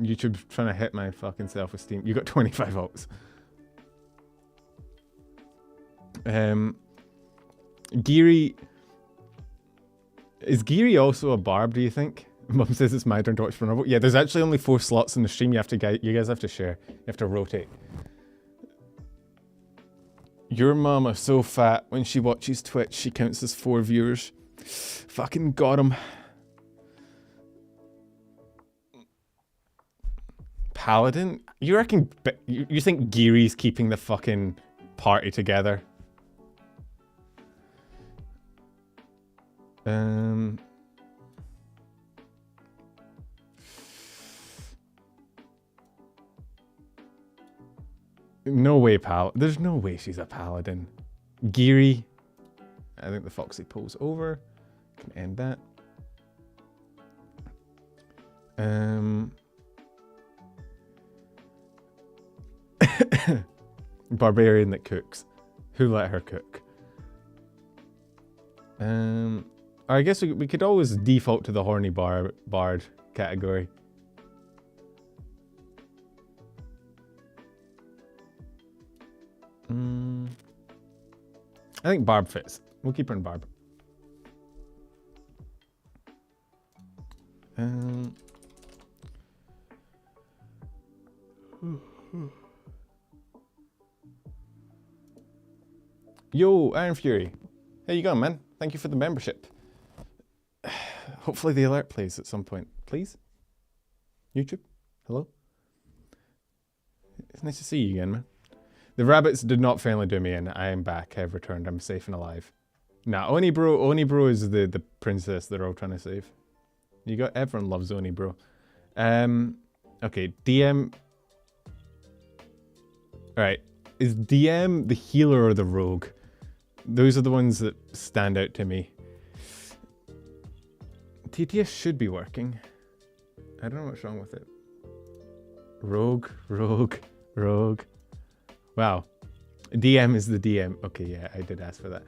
YouTube's trying to hit my fucking self-esteem. You got 25 alts. Geary. Is Geary also a barb, do you think? Mum says it's my turn to watch for another. Yeah, there's actually only 4 slots in the stream. You guys have to share. You have to rotate. Your mama so fat when she watches Twitch, she counts as 4 viewers. Fucking got him. Paladin? You reckon, you think Geary's keeping the fucking party together? No way, there's no way she's a paladin. Geary. I think the Foxy pulls over. Can end that. Barbarian that cooks. Who let her cook? I guess we could always default to the horny bard category. I think Barb fits. We'll keep her in Barb. Yo, Iron Fury. How you going, man? Thank you for the membership. Hopefully the alert plays at some point. Please? YouTube? Hello? It's nice to see you again, man. The rabbits did not finally do me in. I am back. I've returned. I'm safe and alive. Nah, Onibro is the princess they're all trying to save. Everyone loves Onibro. Okay, DM. Alright. Is DM the healer or the rogue? Those are the ones that stand out to me. TTS should be working. I don't know what's wrong with it. Rogue. Wow. DM is the DM. Okay, yeah, I did ask for that.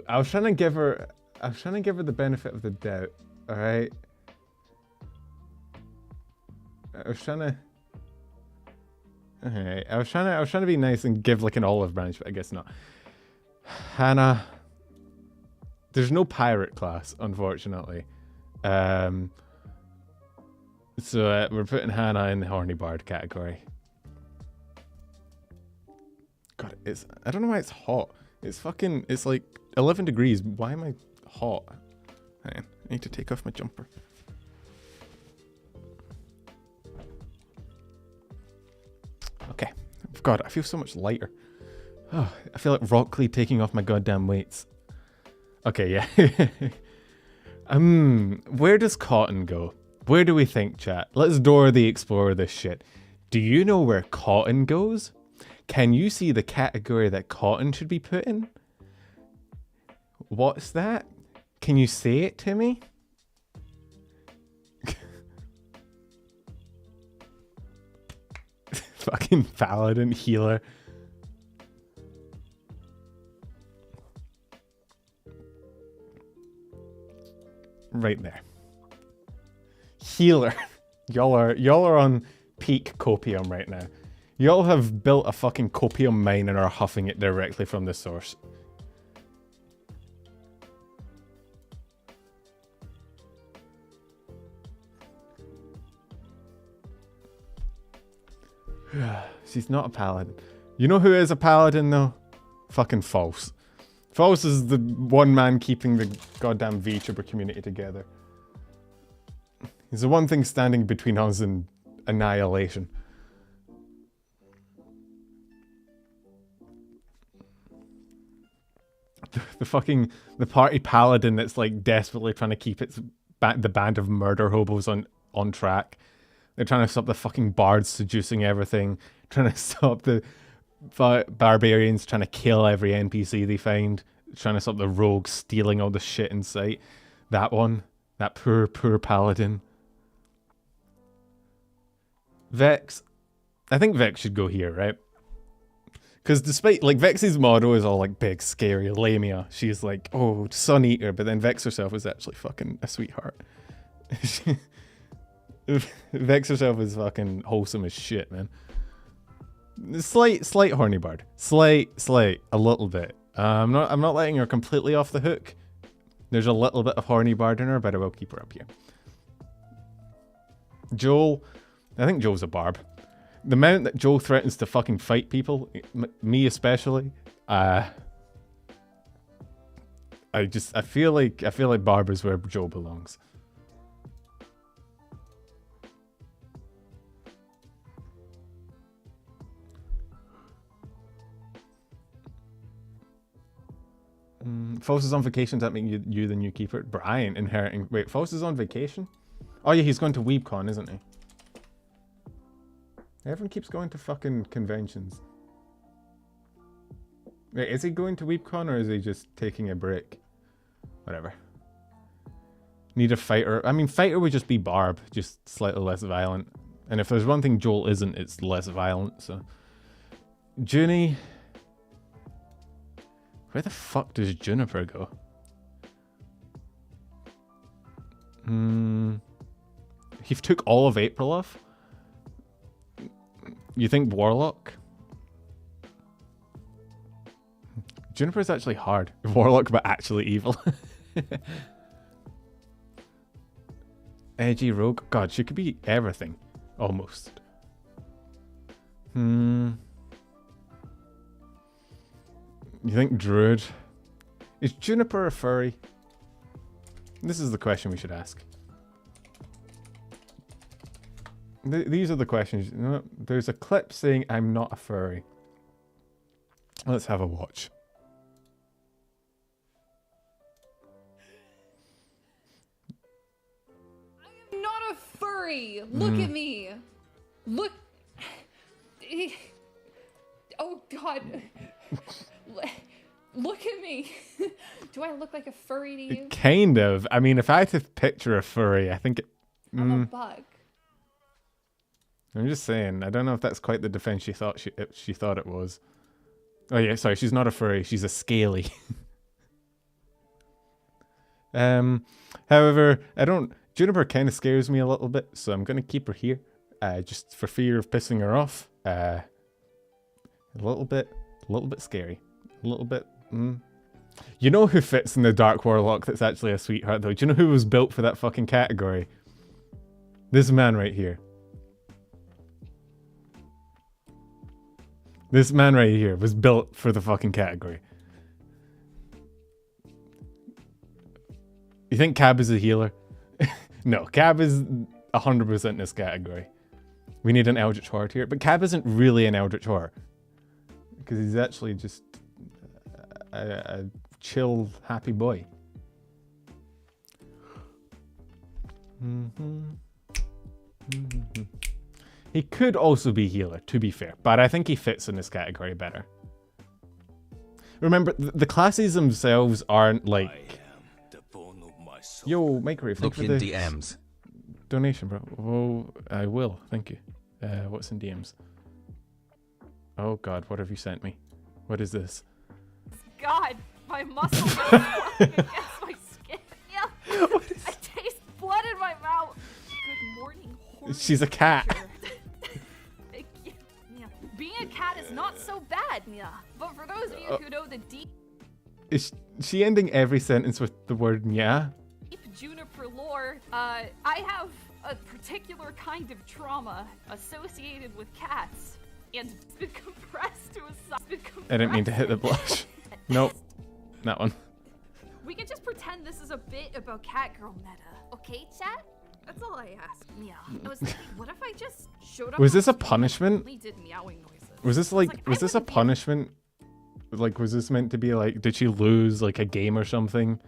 I was trying to give her the benefit of the doubt. Alright. I was trying to be nice and give like an olive branch, but I guess not. Hannah. There's no pirate class, unfortunately. So we're putting Hannah in the horny bard category. God, I don't know why it's hot. It's like 11 degrees. Why am I hot? Hang on, I need to take off my jumper. Okay. God, I feel so much lighter. Oh, I feel like Rock Lee taking off my goddamn weights. Okay, yeah. Where does Cotton go? Where do we think, chat? Let's Dora the Explorer this shit. Do you know where Cotton goes? Can you see the category that Cotton should be put in? What's that? Can you say it to me? Fucking paladin healer. Right there. Healer. Y'all are on peak copium right now. Y'all have built a fucking copium mine and are huffing it directly from the source. She's not a paladin. You know who is a paladin though? Fucking False. False is the one man keeping the goddamn Vtuber community together. He's the one thing standing between us and annihilation. The party paladin that's like desperately trying to keep the band of murder hobos on track. They're trying to stop the fucking bards seducing everything. Trying to stop the barbarians trying to kill every NPC they find. Trying to stop the rogues stealing all the shit in sight. That one. That poor paladin. Vex. I think Vex should go here, right? Because despite, like, Vex's motto is all, like, big, scary, Lamia. She's like, oh, Sun Eater, but then Vex herself is actually fucking a sweetheart. Vex herself is fucking wholesome as shit, man. Slight horny bard. Slight, a little bit. I'm not letting her completely off the hook. There's a little bit of horny bard in her, but I will keep her up here. Joel. I think Joel's a barb. The amount that Joel threatens to fucking fight people, me especially, I feel like barb is where Joel belongs. False is on vacation. Does that make you the new keeper? Brian inheriting. Wait, False is on vacation? Oh yeah, he's going to WeebCon, isn't he? Everyone keeps going to fucking conventions. Wait, is he going to WeebCon or is he just taking a break? Whatever. Need a fighter. I mean, fighter would just be Barb, just slightly less violent. And if there's one thing Joel isn't, it's less violent, so. Junie. Where the fuck does Juniper go? He took all of April off? You think Warlock? Juniper's actually hard. Warlock, but actually evil. Edgy rogue. God, she could be everything. Almost. You think druid? Is Juniper a furry? This is the question we should ask. These are the questions. You know, there's a clip saying I'm not a furry. Let's have a watch. I am not a furry. Look at me. Look. Oh God. Look at me. Do I look like a furry to you? Kind of. I mean, if I had to picture a furry, I think I'm a bug. I'm just saying. I don't know if that's quite the defense she thought she thought it was. Oh yeah, sorry. She's not a furry. She's a scaly. However, Juniper kind of scares me a little bit, so I'm gonna keep her here, just for fear of pissing her off. A little bit scary. A little bit. You know who fits in the Dark Warlock that's actually a sweetheart, though? Do you know who was built for that fucking category? This man right here. This man right here was built for the fucking category. You think Cab is a healer? No, Cab is 100% in this category. We need an Eldritch Horde here, but Cab isn't really an Eldritch Horde. Because he's actually just a chill, happy boy. He could also be healer, to be fair, but I think he fits in this category better. Remember, the classes themselves aren't like... I am the bone of my soul. Yo, Microwave, thank Look you in for the DMs. donation, bro. Oh, I will, thank you. What's in DMs? Oh god, what have you sent me? What is this? God, my muscles are fluffing against my skin. Yeah. I taste blood in my mouth. Good morning, horny She's a cat. creature. Thank you. Yeah. Being a cat is not so bad, yeah. But for those of you who know the deep Is she ending every sentence with the word yeah? Juniper lore, I have a particular kind of trauma associated with cats, and it's been compressed to a size. I didn't mean to hit the blush. Nope. That one. We can just pretend this is a bit about Catgirl meta, okay, chat? That's all I ask. Yeah. I was thinking, what if I just showed up? Was on this a stream and punishment? only did meowing noises? Was this like, I was this a wouldn't be- punishment? Like, was this meant to be like, did she lose like a game or something?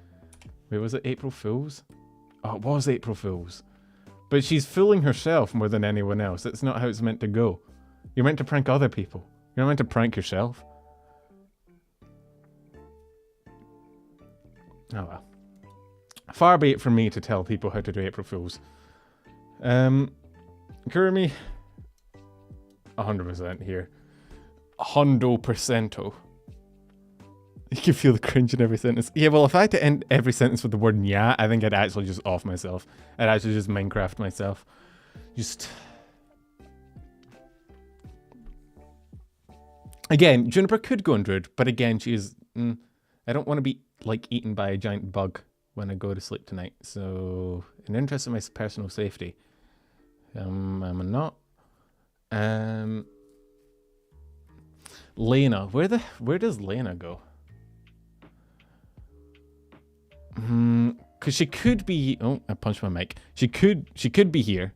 Wait, was it April Fool's? Oh, it was April Fool's. But she's fooling herself more than anyone else. That's not how it's meant to go. You're meant to prank other people. You're not meant to prank yourself. Oh well. Far be it from me to tell people how to do April Fools. Kurumi, 100% here. 100%. You can feel the cringe in every sentence. Yeah, well, if I had to end every sentence with the word yeah, I think I'd actually just off myself. I'd actually just Minecraft myself. Just... Again, Juniper could go on Druid, but again, she's... I don't want to be, like, eaten by a giant bug when I go to sleep tonight. So, in the interest of my personal safety, I'm not. Lena. Where does Lena go? Because she could be... Oh, I punched my mic. She could be here.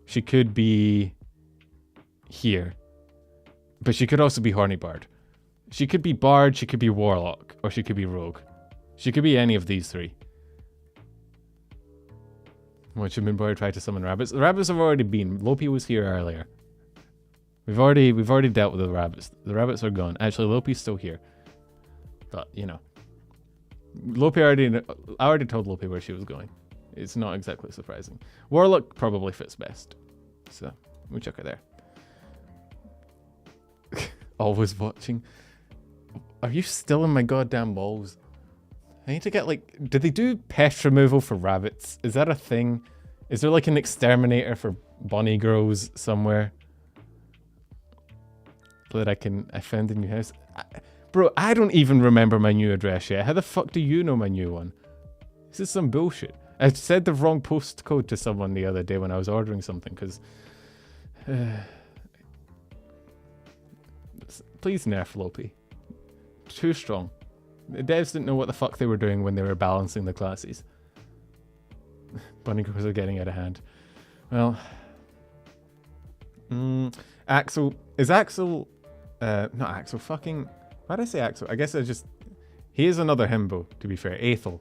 She could be here. But she could also be Horny Bard. She could be Bard, she could be Warlock, or she could be Rogue. She could be any of these three. Which have been Bard tried to summon rabbits. The rabbits have already been. Lopi was here earlier. We've already dealt with the rabbits. The rabbits are gone. Actually, Lopi's still here. But, you know. I already told Lopi where she was going. It's not exactly surprising. Warlock probably fits best. So, we'll chuck her there. Always watching. Are you still in my goddamn balls? I need to get like... Did they do pest removal for rabbits? Is that a thing? Is there like an exterminator for bunny girls somewhere? That I found a new house? Bro, I don't even remember my new address yet. How the fuck do you know my new one? This is some bullshit. I said the wrong postcode to someone the other day when I was ordering something, because... please nerf Lopi. Too strong. The devs didn't know what the fuck they were doing when they were balancing the classes. Bunny girls are getting out of hand. Well... Axel... Is Axel... not Axel, fucking... Why did I say Axel? I guess I just... He is another himbo, to be fair. Aethel.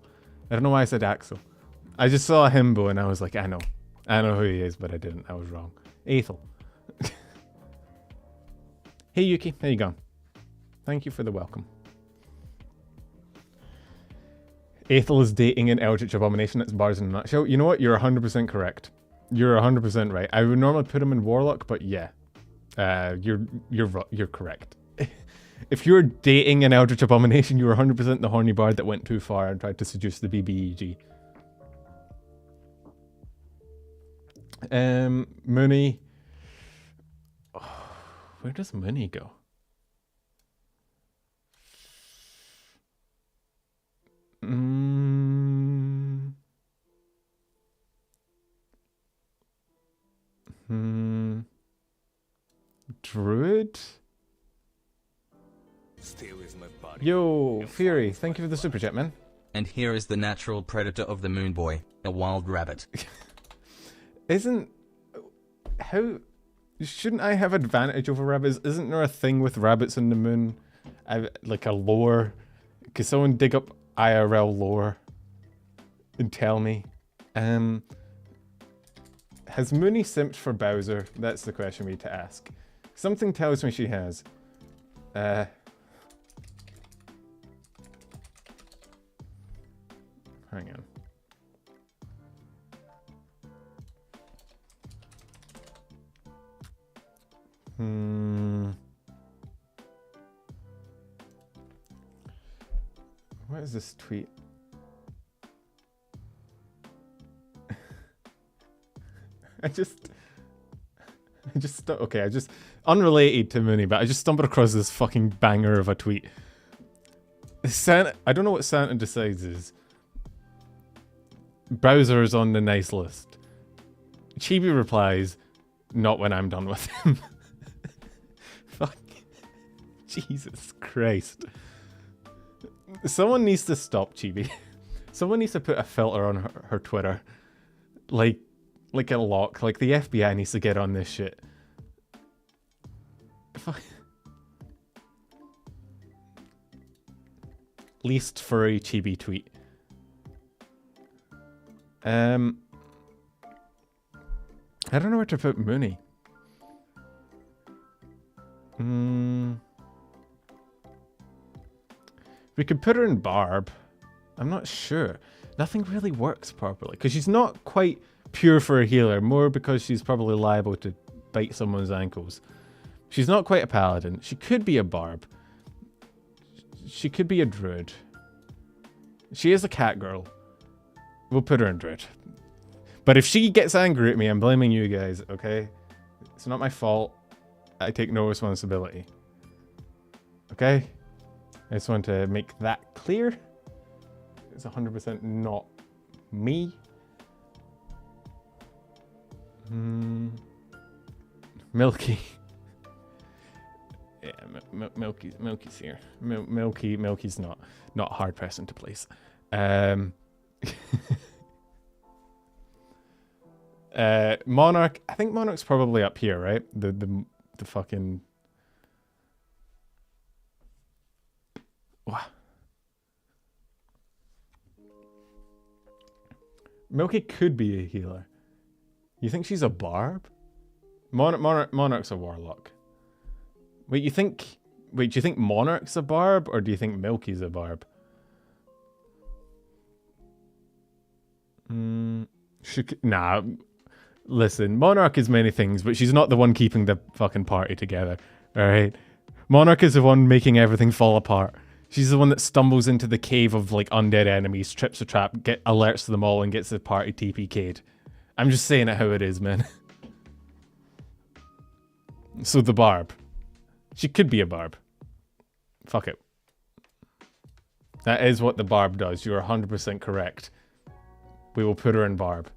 I don't know why I said Axel. I just saw a himbo and I was like, I know. I know who he is, but I didn't. I was wrong. Aethel. Hey Yuki, how you going? Thank you for the welcome. Aethel is dating an Eldritch Abomination. That's bars in a nutshell. You know what? You're 100% correct. You're 100% right. I would normally put him in Warlock, but yeah. You're correct. If you're dating an Eldritch Abomination, you're 100% the horny bard that went too far and tried to seduce the BBEG. Mooney. Oh, where does Mooney go? Druid? Stay with my body. Yo, Fury, thank you for the super chat, man. And here is the natural predator of the moon boy, a wild rabbit. How... Shouldn't I have advantage over rabbits? Isn't there a thing with rabbits in the moon? Like a lore? Could someone dig up IRL lore and tell me? Has Mooney simped for Bowser? That's the question we need to ask. Something tells me she has. Hang on. What is this tweet? Unrelated to Mooney, but I just stumbled across this fucking banger of a tweet. Santa, I don't know what Santa decides is. Bowser is on the nice list. Chibi replies, not when I'm done with him. Fuck. Jesus Christ. Someone needs to stop Chibi. Someone needs to put a filter on her Twitter. Like a lock. Like the FBI needs to get on this shit. Fuck. Least furry Chibi tweet. I don't know where to put Mooney. We could put her in Barb. I'm not sure. Nothing really works properly. Because she's not quite pure for a healer. More because she's probably liable to bite someone's ankles. She's not quite a paladin. She could be a Barb. She could be a druid. She is a cat girl. We'll put her in druid. But if she gets angry at me, I'm blaming you guys, okay? It's not my fault. I take no responsibility. Okay? I just want to make that clear. It's 100% not me. Milky. Yeah, Milky's here. Milky's not a hard person to place. Monarch. I think Monarch's probably up here, right? The fucking. What? Milky could be a healer. You think she's a barb? Monarch's a warlock. Wait, do you think Monarch's a barb, or do you think Milky's a barb? Nah. Listen, Monarch is many things, but she's not the one keeping the fucking party together. Alright? Monarch is the one making everything fall apart. She's the one that stumbles into the cave of like undead enemies, trips a trap, alerts them all, and gets the party TPK'd. I'm just saying it how it is, man. So the barb. She could be a barb. Fuck it. That is what the barb does. You're 100% correct. We will put her in barb.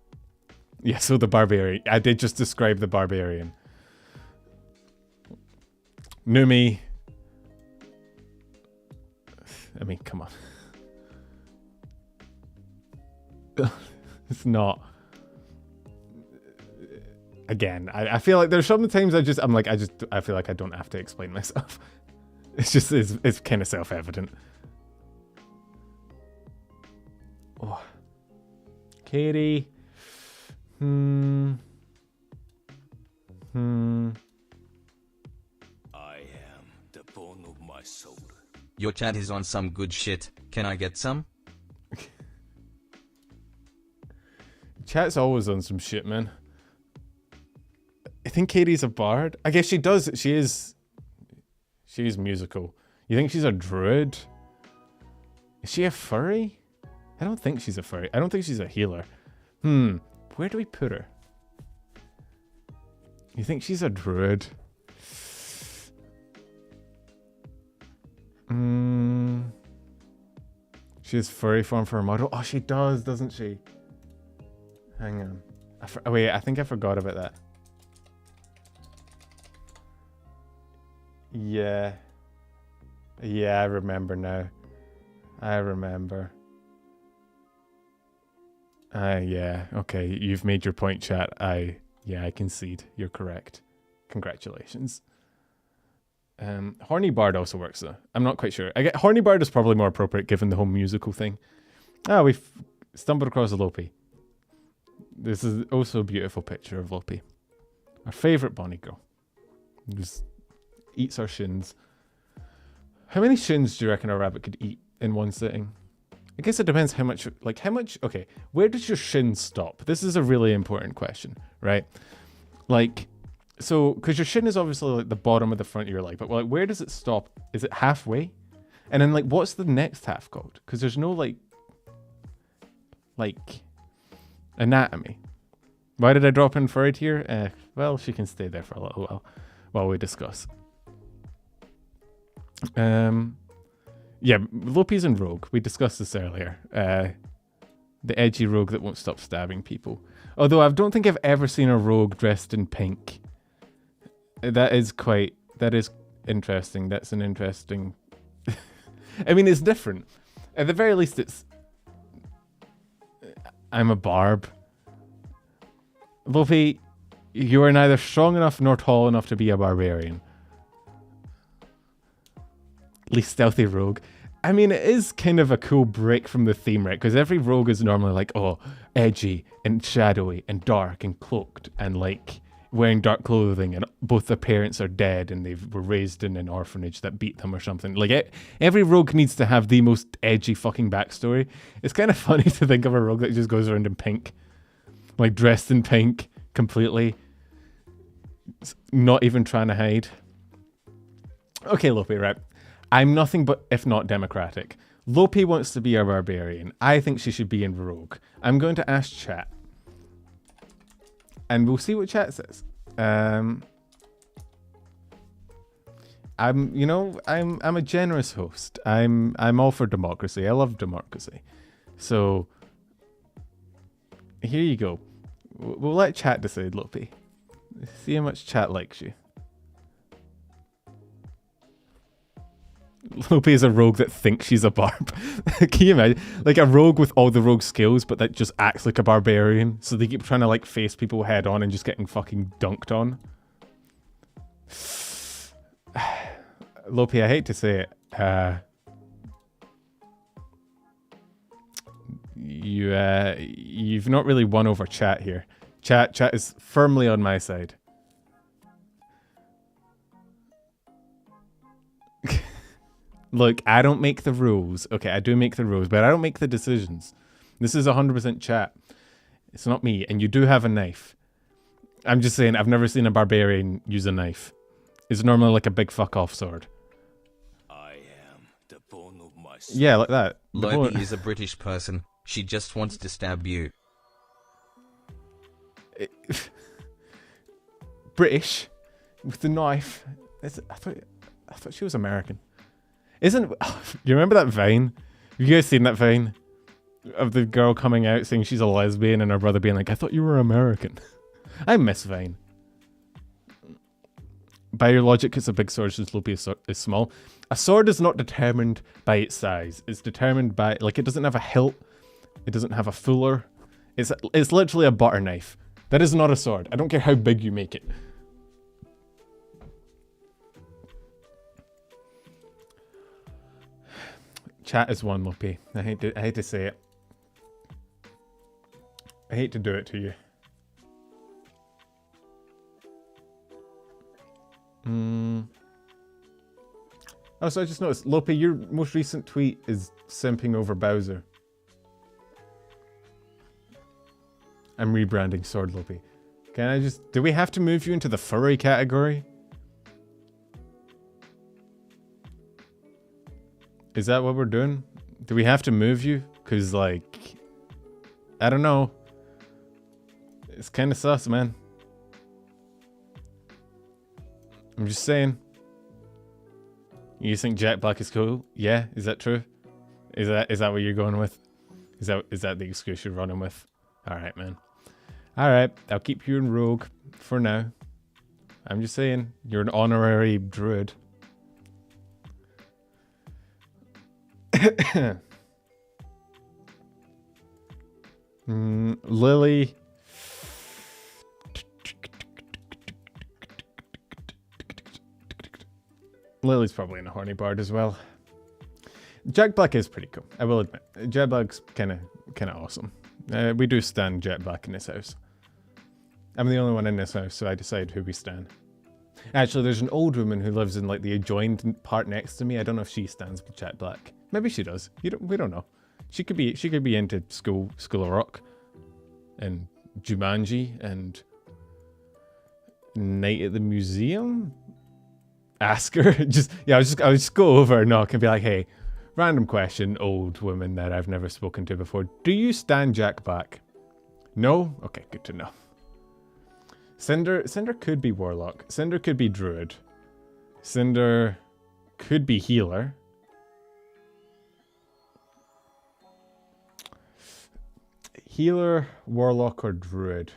Yeah, so the barbarian. I did just describe the barbarian. Numi. I mean, come on. It's not. Again, I feel like there's sometimes I feel like I don't have to explain myself. It's kind of self-evident. Oh. Katie. I am the bone of my soul. Your chat is on some good shit. Can I get some? Chat's always on some shit, man. I think Katie's a bard. I guess she does. She is musical. You think she's a druid? Is she a furry? I don't think she's a furry. I don't think she's a healer. Where do we put her? You think she's a druid? She has furry form for her model. Oh, she does, doesn't she? Hang on. Wait, I think I forgot about that. Yeah. Yeah, I remember now. I remember. Yeah. Okay, you've made your point, chat. I concede. You're correct. Congratulations. Horny Bard also works though. I'm not quite sure. I get Horny Bard is probably more appropriate given the whole musical thing. Ah, we've stumbled across a Lopi. This is also a beautiful picture of Lopi. Our favourite bonny girl. Just eats our shins. How many shins do you reckon a rabbit could eat in one sitting? I guess it depends how much, okay, where does your shin stop? This is a really important question, right? Like, so, because your shin is obviously like the bottom of the front of your leg, but like, where does it stop? Is it halfway? And then like, what's the next half called? Because there's no like anatomy. Why did I drop in Freud here? Well, she can stay there for a little while we discuss. Yeah, Lopi's and Rogue. We discussed this earlier. The edgy rogue that won't stop stabbing people. Although I don't think I've ever seen a rogue dressed in pink. That is interesting. That's an interesting... I mean, it's different. At the very least, it's... I'm a barb. Lopi, you are neither strong enough nor tall enough to be a barbarian. Least stealthy rogue. I mean, it is kind of a cool break from the theme, right? Because every rogue is normally like, oh, edgy and shadowy and dark and cloaked and like wearing dark clothing, and both their parents are dead and they were raised in an orphanage that beat them or something. Like, every rogue needs to have the most edgy fucking backstory. It's kind of funny to think of a rogue that just goes around in pink, like dressed in pink completely, not even trying to hide. Okay, Lopi, right? I'm nothing but if not democratic. Lopi wants to be a barbarian. I think she should be in rogue. I'm going to ask chat. And we'll see what chat says. I'm a generous host. I'm all for democracy. I love democracy. So here you go. We'll let chat decide, Lopi. See how much chat likes you. Lopi is a rogue that thinks she's a barb. Can you imagine? Like a rogue with all the rogue skills, but that just acts like a barbarian. So they keep trying to like face people head on and just getting fucking dunked on. Lopi, I hate to say it. You've not really won over chat here. Chat is firmly on my side. Look, I don't make the rules. Okay, I do make the rules, but I don't make the decisions. This is 100% chat. It's not me. And you do have a knife. I'm just saying, I've never seen a barbarian use a knife. It's normally like a big fuck off sword. I am the bone of my soul. Yeah, like that. Lopi is a British person. She just wants to stab you. British with the knife. I thought she was American. You remember that Vine? you guys seen that Vine of the girl coming out saying she's a lesbian and her brother being like, I thought you were American. I miss Vine. By your logic, it's a big sword since Lopi is small. A sword is not determined by its size. It's determined by, like, it doesn't have a hilt. It doesn't have a fuller. It's literally a butter knife. That is not a sword. I don't care how big you make it. Chat is one, Lopi. I hate to say it. I hate to do it to you. Oh, so I just noticed, Lopi, your most recent tweet is simping over Bowser. I'm rebranding Sword Lopi. Can I just... Do we have to move you into the furry category? Is that what we're doing? Do we have to move you? Because, like... I don't know. It's kind of sus, man. I'm just saying. You think Jack Black is cool? Yeah, is that true? Is that what you're going with? Is that the excuse you're running with? Alright, man. Alright, I'll keep you in Rogue for now. I'm just saying, you're an honorary druid. Lily. Lily's probably in a horny bard as well. Jack Black is pretty cool, I will admit. Jack Black's kind of awesome. We do stand Jack Black in this house. I'm the only one in this house, so I decide who we stand. Actually, there's an old woman who lives in like the adjoined part next to me. I don't know if she stands with Jack Black. Maybe she does. We don't know. She could be into School of Rock, and Jumanji, and Night at the Museum. Ask her. I'll just go over and knock and be like, hey, random question, old woman that I've never spoken to before. Do you stand Jack Black? No? Okay, good to know. Cinder could be Warlock. Cinder could be Druid. Cinder could be Healer. Healer, Warlock, or Druid?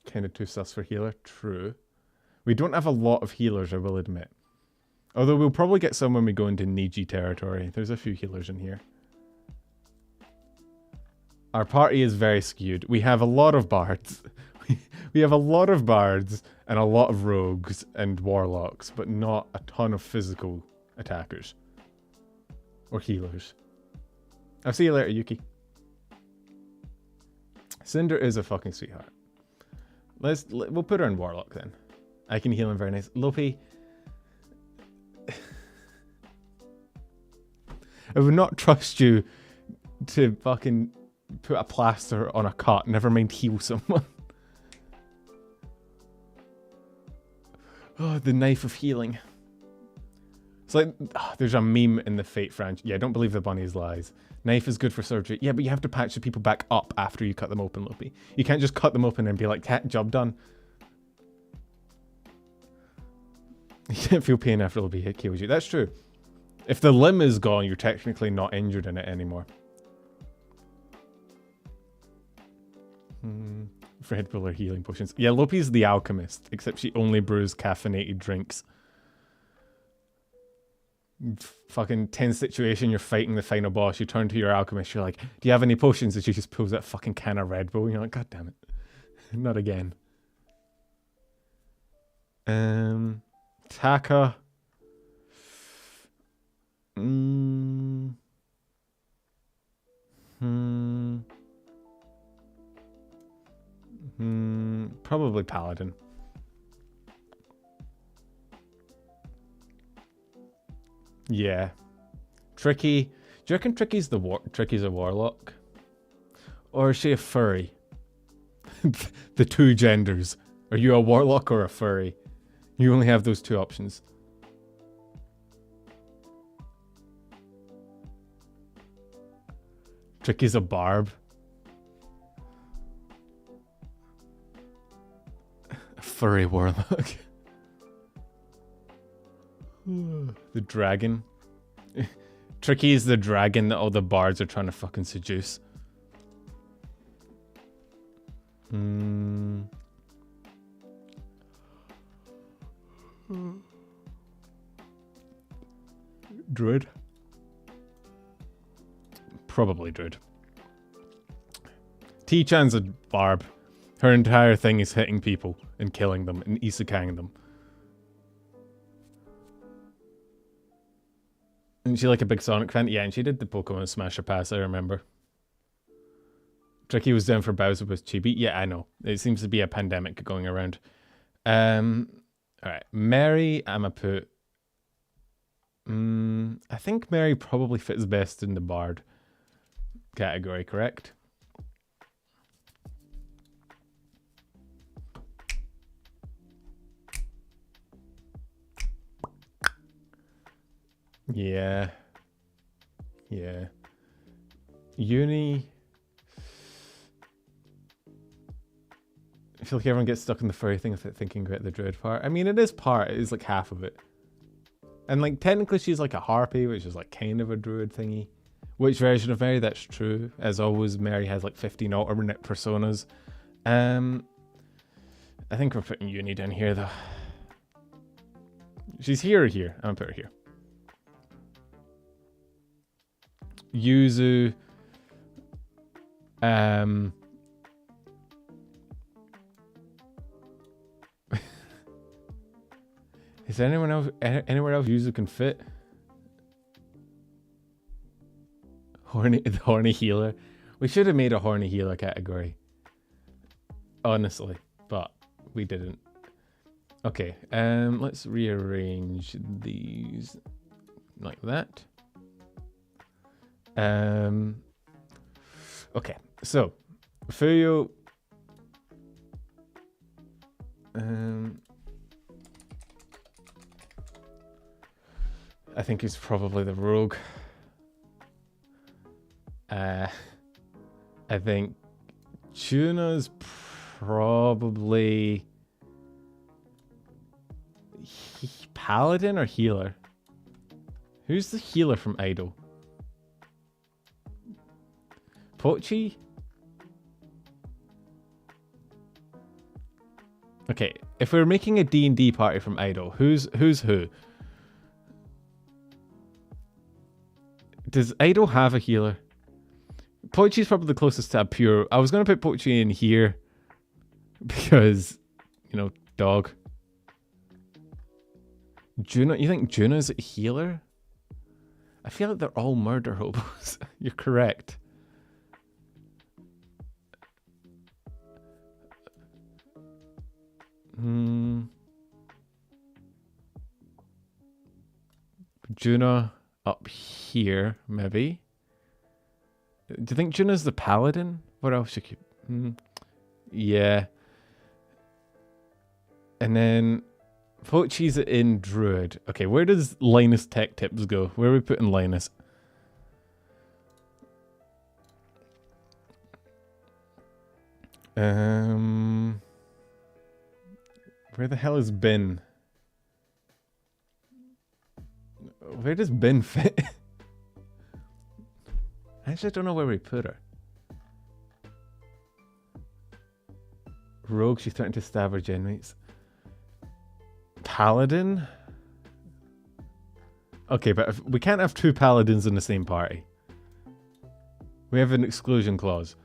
Kind of too sus for Healer. True. We don't have a lot of healers, I will admit. Although we'll probably get some when we go into Niji territory. There's a few healers in here. Our party is very skewed. We have a lot of bards. We have a lot of bards and a lot of rogues and warlocks, but not a ton of physical attackers. Or healers. I'll see you later, Yuki. Cinder is a fucking sweetheart. We'll put her in Warlock then. I can heal him very nice. Lopi. I would not trust you to fucking put a plaster on a cut, never mind heal someone. Oh, the knife of healing. It's like, there's a meme in the Fate franchise. Yeah, don't believe the bunny's lies. Knife is good for surgery. Yeah, but you have to patch the people back up after you cut them open, Lopi. You can't just cut them open and be like, job done. You can't feel pain after Lopi kills you. That's true. If the limb is gone, you're technically not injured in it anymore. Red Bull or healing potions. Yeah, Lopi's the alchemist, except she only brews caffeinated drinks. Fucking tense situation, you're fighting the final boss, you turn to your alchemist, you're like, do you have any potions? And she just pulls that fucking can of Red Bull, and you're like, god damn it. Not again. Taka. Probably Paladin. Yeah. Tricky. Do you reckon Tricky's a warlock? Or is she a furry? The two genders. Are you a warlock or a furry? You only have those two options. Tricky's a barb. A furry warlock. The dragon. Tricky is the dragon that all the bards are trying to fucking seduce. Druid? Probably Druid. T-Chan's a barb. Her entire thing is hitting people and killing them and isekaiing them. Isn't she like a big Sonic fan? Yeah, and she did the Pokemon Smasher Pass, I remember. Tricky was down for Bowser with Chibi. Yeah, I know. It seems to be a pandemic going around. Alright. Mary, I'ma put... I think Mary probably fits best in the Bard category, correct? Yeah. Yeah. Uni... I feel like everyone gets stuck in the furry thing without thinking about the druid part. I mean, it is part. It is like half of it. And like, technically she's like a harpy, which is like kind of a druid thingy. Which version of Mary? That's true. As always, Mary has like 15 alternate personas. I think we're putting Uni down here though. She's here or here? I'm gonna put her here. Yuzu. Is there anyone else, anywhere else Yuzu can fit? The horny healer. We should have made a horny healer category. Honestly, but we didn't. Okay, let's rearrange these like that. Okay, so Fuyo. I think he's probably the rogue. I think Tuna's probably paladin or healer. Who's the healer from Idol? Pochi? Okay, if we're making a D&D party from Idol, who's who? Does Idol have a healer? Pochi's probably the closest to a pure... I was going to put Pochi in here because, you know, dog. Juna, you think Juna's a healer? I feel like they're all murder hobos. You're correct. Juna up here, maybe. Do you think Juna's the paladin? What else you could... Yeah. And then Pochi's in Druid. Okay, where does Linus Tech Tips go? Where are we putting Linus? Where the hell is Ben? Where does Ben fit? I actually don't know where we put her. Rogue, she's threatened to stab her genmates. Paladin? Okay, but if, we can't have two paladins in the same party. We have an exclusion clause.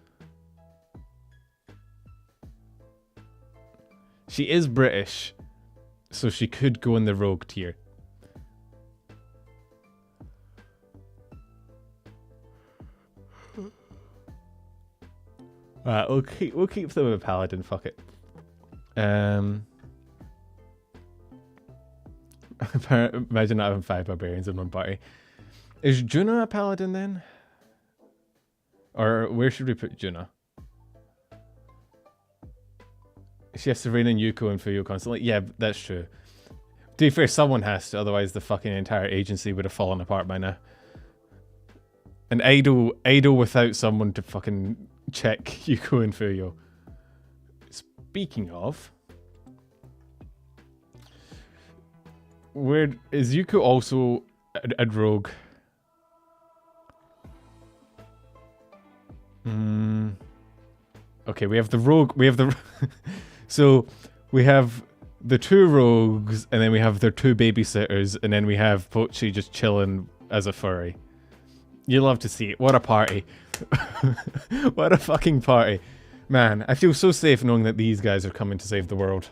She is British, so she could go in the rogue tier. We'll keep them with paladin. Fuck it. Imagine not having 5 barbarians in one party. Is Juna a paladin then? Or where should we put Juna? She has to rein in Yuko and Fuyo constantly. Yeah, that's true. To be fair, someone has to, otherwise the fucking entire agency would have fallen apart by now. An idol without someone to fucking check Yuko and Fuyo. Speaking of, where is Yuko also a rogue? Okay, we have the rogue. We have the so we have the 2 rogues, and then we have their 2 babysitters, and then we have Pochi just chilling as a furry. You love to see it. What a party! What a fucking party, man! I feel so safe knowing that these guys are coming to save the world.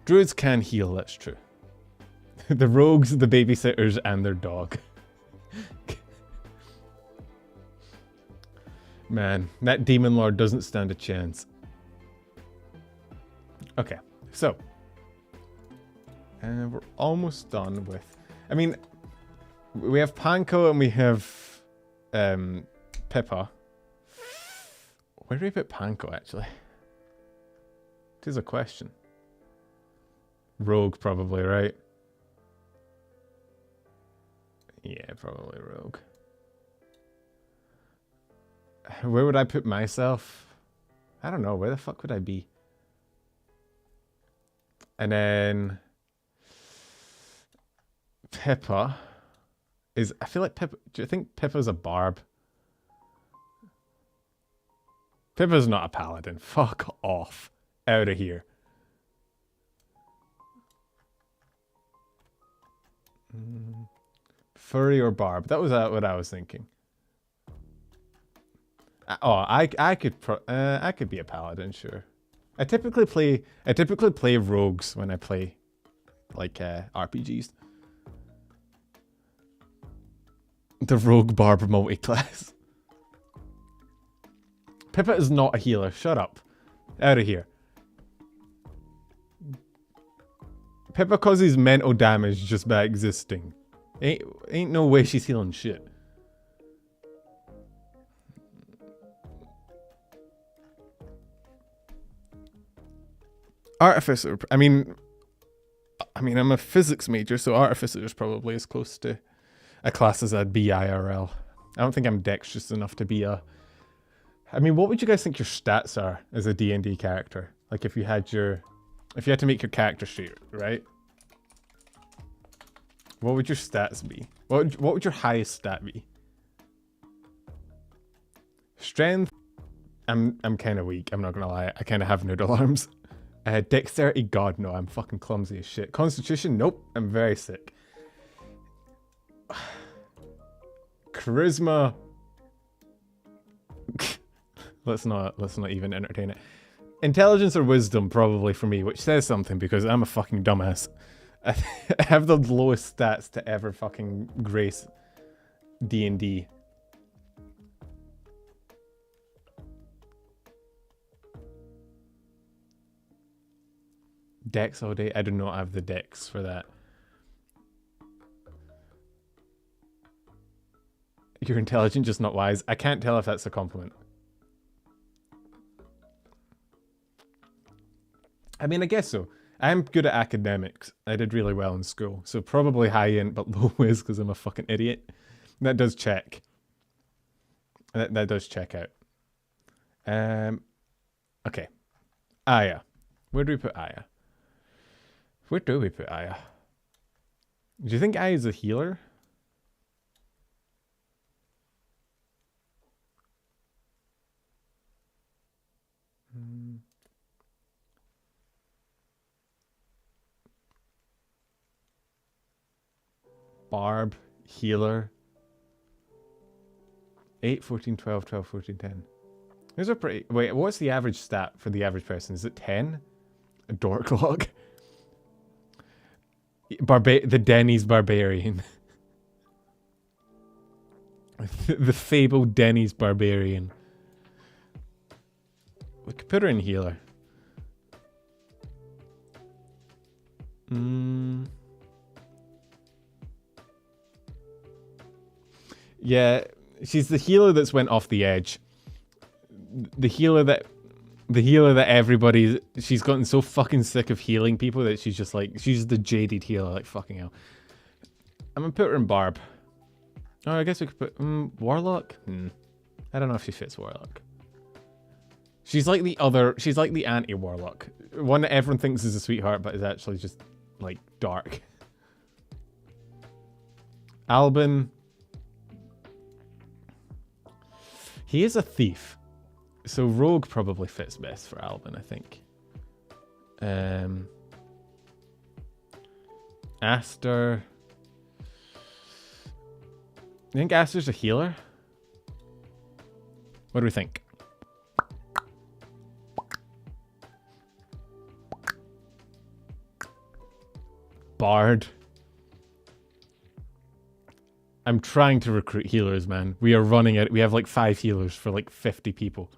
Druids can heal. That's true. The rogues, the babysitters, and their dog. Man, that demon lord doesn't stand a chance. Okay, so we're almost done with. I mean, we have Panko and we have Pippa. Where do we put Panko actually? It is a question. Rogue, probably, right? Yeah, probably rogue. Where would I put myself? I don't know. Where the fuck would I be? And then Pippa is. I feel like Pippa. Do you think Pippa's a barb? Pippa's not a paladin. Fuck off. Out of here. Furry or barb? That was what I was thinking. Oh, I could be a paladin, sure. I typically play rogues when I play like RPGs. The rogue barb multi-class. Pippa is not a healer. Shut up. Out of here. Pippa causes mental damage just by existing. Ain't no way she's healing shit. Artificer. I mean, I'm a physics major, so Artificer is probably as close to a class as I'd be IRL. I don't think I'm dexterous enough to be a... I mean, what would you guys think your stats are as a D&D character? Like if you had to make your character sheet, right? What would your stats be? What would your highest stat be? Strength, I'm kind of weak. I'm not gonna lie. I kind of have noodle arms. Dexterity, God no, I'm fucking clumsy as shit. Constitution, nope, I'm very sick. Charisma. let's not even entertain it. Intelligence or wisdom, probably for me, which says something because I'm a fucking dumbass. I have the lowest stats to ever fucking grace D&D. Dex all day? I do not have the dex for that. You're intelligent, just not wise. I can't tell if that's a compliment. I mean, I guess so. I'm good at academics. I did really well in school. So probably high int, but low whiz because I'm a fucking idiot. That does check. That does check out. Okay. Aya. Where do we put Aya? Where do we put Aya? Do you think Aya is a healer? Barb, healer. 8, 14, 12, 12, 14, 10. Those are pretty... Wait, what's the average stat for the average person? Is it 10? A dork log? The Denny's Barbarian. The fabled Denny's Barbarian. We could put her in healer. Yeah, she's the healer that's went off the edge. The healer that everybody, she's gotten so fucking sick of healing people that she's just like, she's the jaded healer, like fucking hell. I'm gonna put her in Barb. Oh, I guess we could put Warlock. I don't know if she fits Warlock. She's like the anti-Warlock. one that everyone thinks is a sweetheart, but is actually just, like, dark. Albin. He is a thief. So rogue probably fits best for Albin, I think. Aster. You think Aster's a healer? What do we think? Bard. I'm trying to recruit healers, man. We are running it. We have like 5 healers for like 50 people.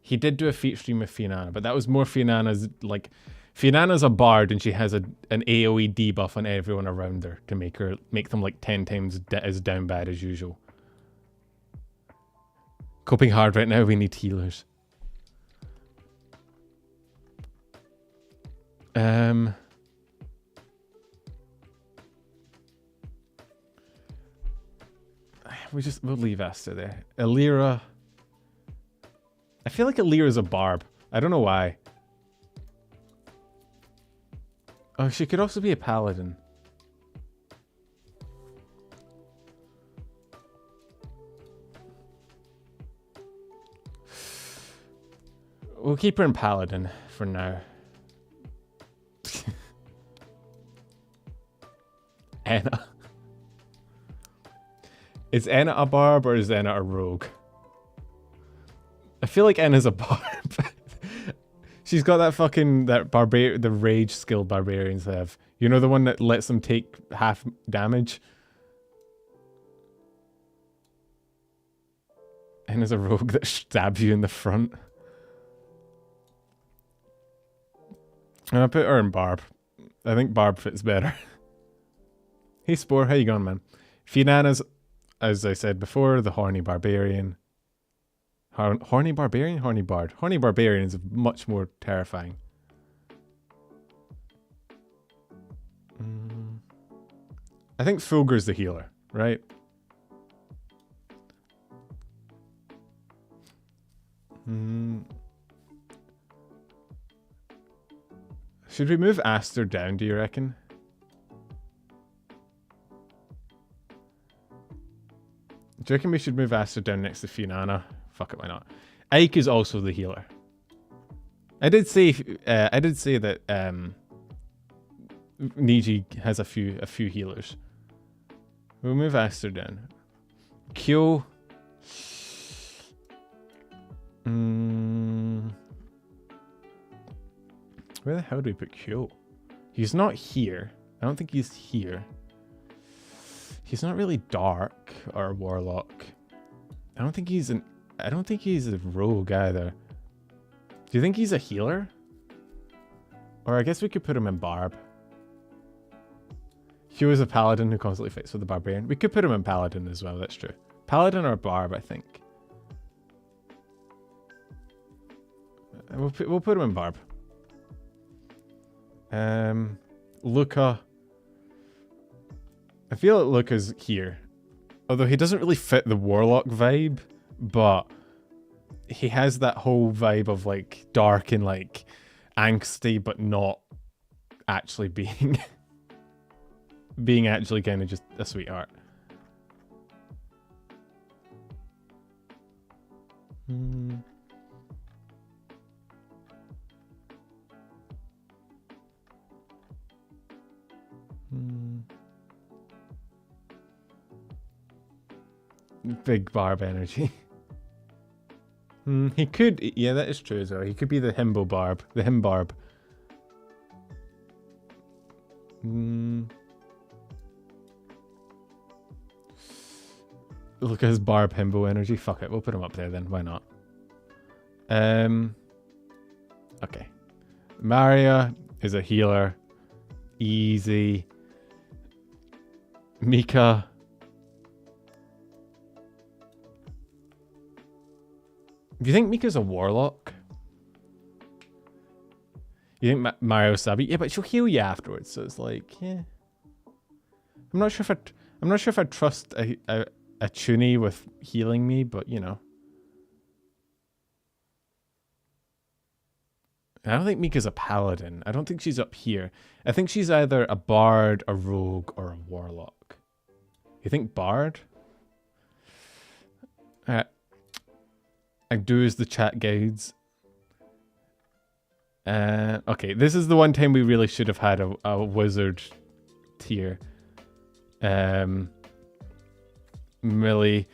He did do a feat stream with Fianana, but that was more Fianana's like... Fianana's a bard and she has an AoE debuff on everyone around her to make them like 10 times as down bad as usual. Coping hard right now, we need healers. We'll leave Asta there. Alira. I feel like Alira's a barb. I don't know why. Oh, she could also be a paladin. We'll keep her in paladin for now. Enna. Is Enna a barb or is Enna a rogue? I feel like Enna's a barb. She's got that fucking, the rage skill barbarians have. You know, the one that lets them take half damage? Enna's a rogue that stabs you in the front. And I put her in barb. I think barb fits better. Hey Spore, how you going, man? Fianana's, as I said before, the horny barbarian. Horny barbarian? Horny bard. Horny barbarian is much more terrifying. I think Fulgur's the healer, right? Should we move Aster down, do you reckon? Do you reckon we should move Aster down next to Fianana? Fuck it, why not? Ike is also the healer. I did say that Niji has a few healers. We'll move Aster down. Kyo. Where the hell do we put Kyo? He's not here. I don't think he's here. He's not really dark or a warlock. I don't think he's a rogue either. Do you think he's a healer? Or I guess we could put him in barb. Hugh is a paladin who constantly fights with the barbarian. We could put him in paladin as well, that's true. Paladin or barb, I think. We'll put him in barb. Luca. I feel like Luca's here. Although he doesn't really fit the warlock vibe, but he has that whole vibe of like dark and like angsty, but not actually being actually kind of just a sweetheart. Big barb energy. He could, yeah, that is true as well. He could be the himbo barb, the him barb. Look at his barb himbo energy. Fuck it, we'll put him up there then. Why not? Okay. Maria is a healer. Easy. Mika. Do you think Mika's a warlock? You think Mario's Sabi? Yeah, but she'll heal you afterwards, so it's like, yeah. I'm not sure if I trust a Chuni with healing me, but you know. I don't think Mika's a paladin. I don't think she's up here. I think she's either a bard, a rogue, or a warlock. You think bard? I do as the chat guides. Okay, this is the one time we really should have had a wizard tier. Millie.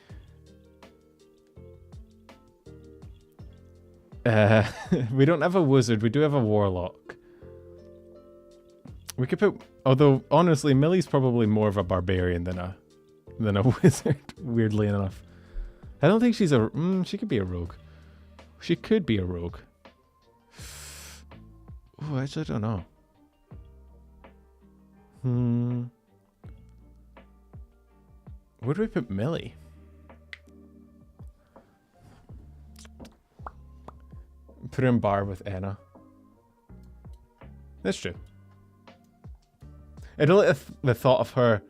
We don't have a wizard, we do have a warlock. We could put, although honestly, Millie's probably more of a barbarian than a wizard, weirdly enough. I don't think she's a, she could be a rogue. She could be a rogue. Oh, actually, I don't know. Where do we put Millie? Put her in bar with Anna. That's true. I don't like the thought of her.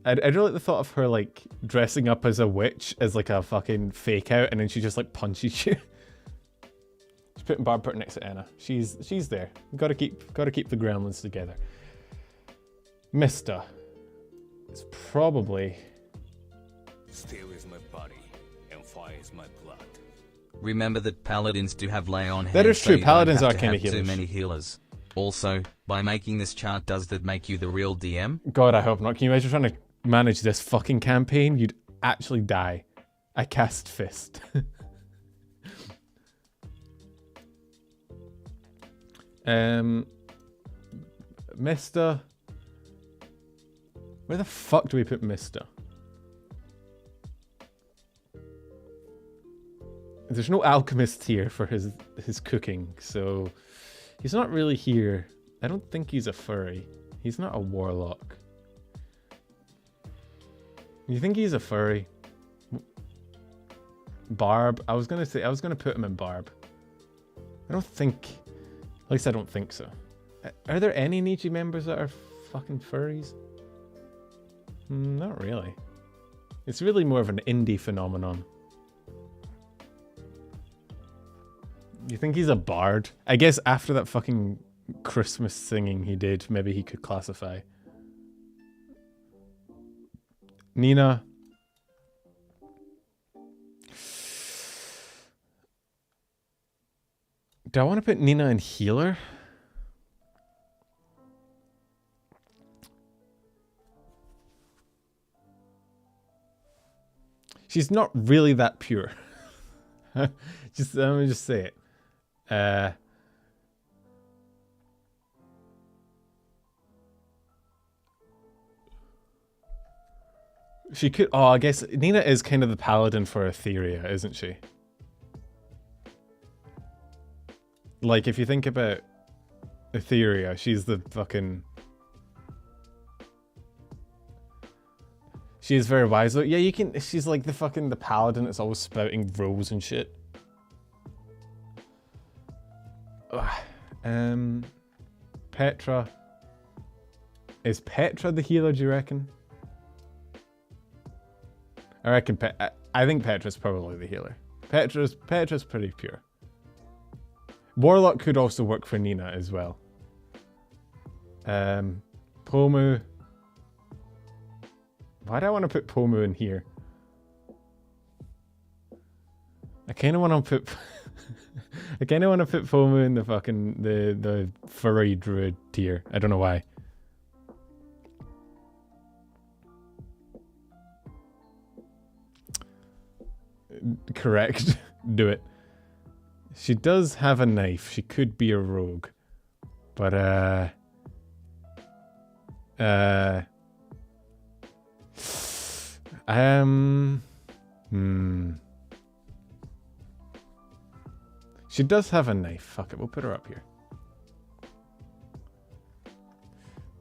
I don't like the thought of her like dressing up as a witch as like a fucking fake out, and then she just like punches you. Just putting Barb next to Anna. She's there. Gotta keep the gremlins together. Mista. It's probably. Steel is my body, and fire is my blood. Remember that paladins do have lay on hands. That is so true. you Paladins don't are have to kind have of too healers. many healers. Also, by making this chart, does that make you the real DM? God, I hope not. Can you imagine trying to manage this fucking campaign? You'd actually die. I cast Fist. Mista. Where the fuck do we put Mista? There's no alchemist here for his cooking, so he's not really here. I don't think he's a furry. He's not a warlock. You think he's a furry? Barb? I was gonna put him in Barb. I don't think, at least I don't think so. Are there any Niji members that are fucking furries? Not really. It's really more of an indie phenomenon. You think he's a bard? I guess after that fucking Christmas singing he did, maybe he could classify. Nina. Do I want to put Nina in healer? She's not really that pure. Let me just say it. She could. Oh, I guess Nina is kind of the paladin for Etheria, isn't she? Like, if you think about Etheria, she's the fucking. She is very wise. Yeah, you can. She's like the paladin that's always spouting rules and shit. Petra. Is Petra the healer, do you reckon? I reckon I think Petra's probably the healer. Petra's pretty pure. Warlock could also work for Nina as well. Pomu. Why do I want to put Pomu in here? I kind of want to put Pomu in the fucking the furry druid tier. I don't know why. Correct. Do it. She does have a knife. She could be a rogue. But she does have a knife. Fuck it, we'll put her up here.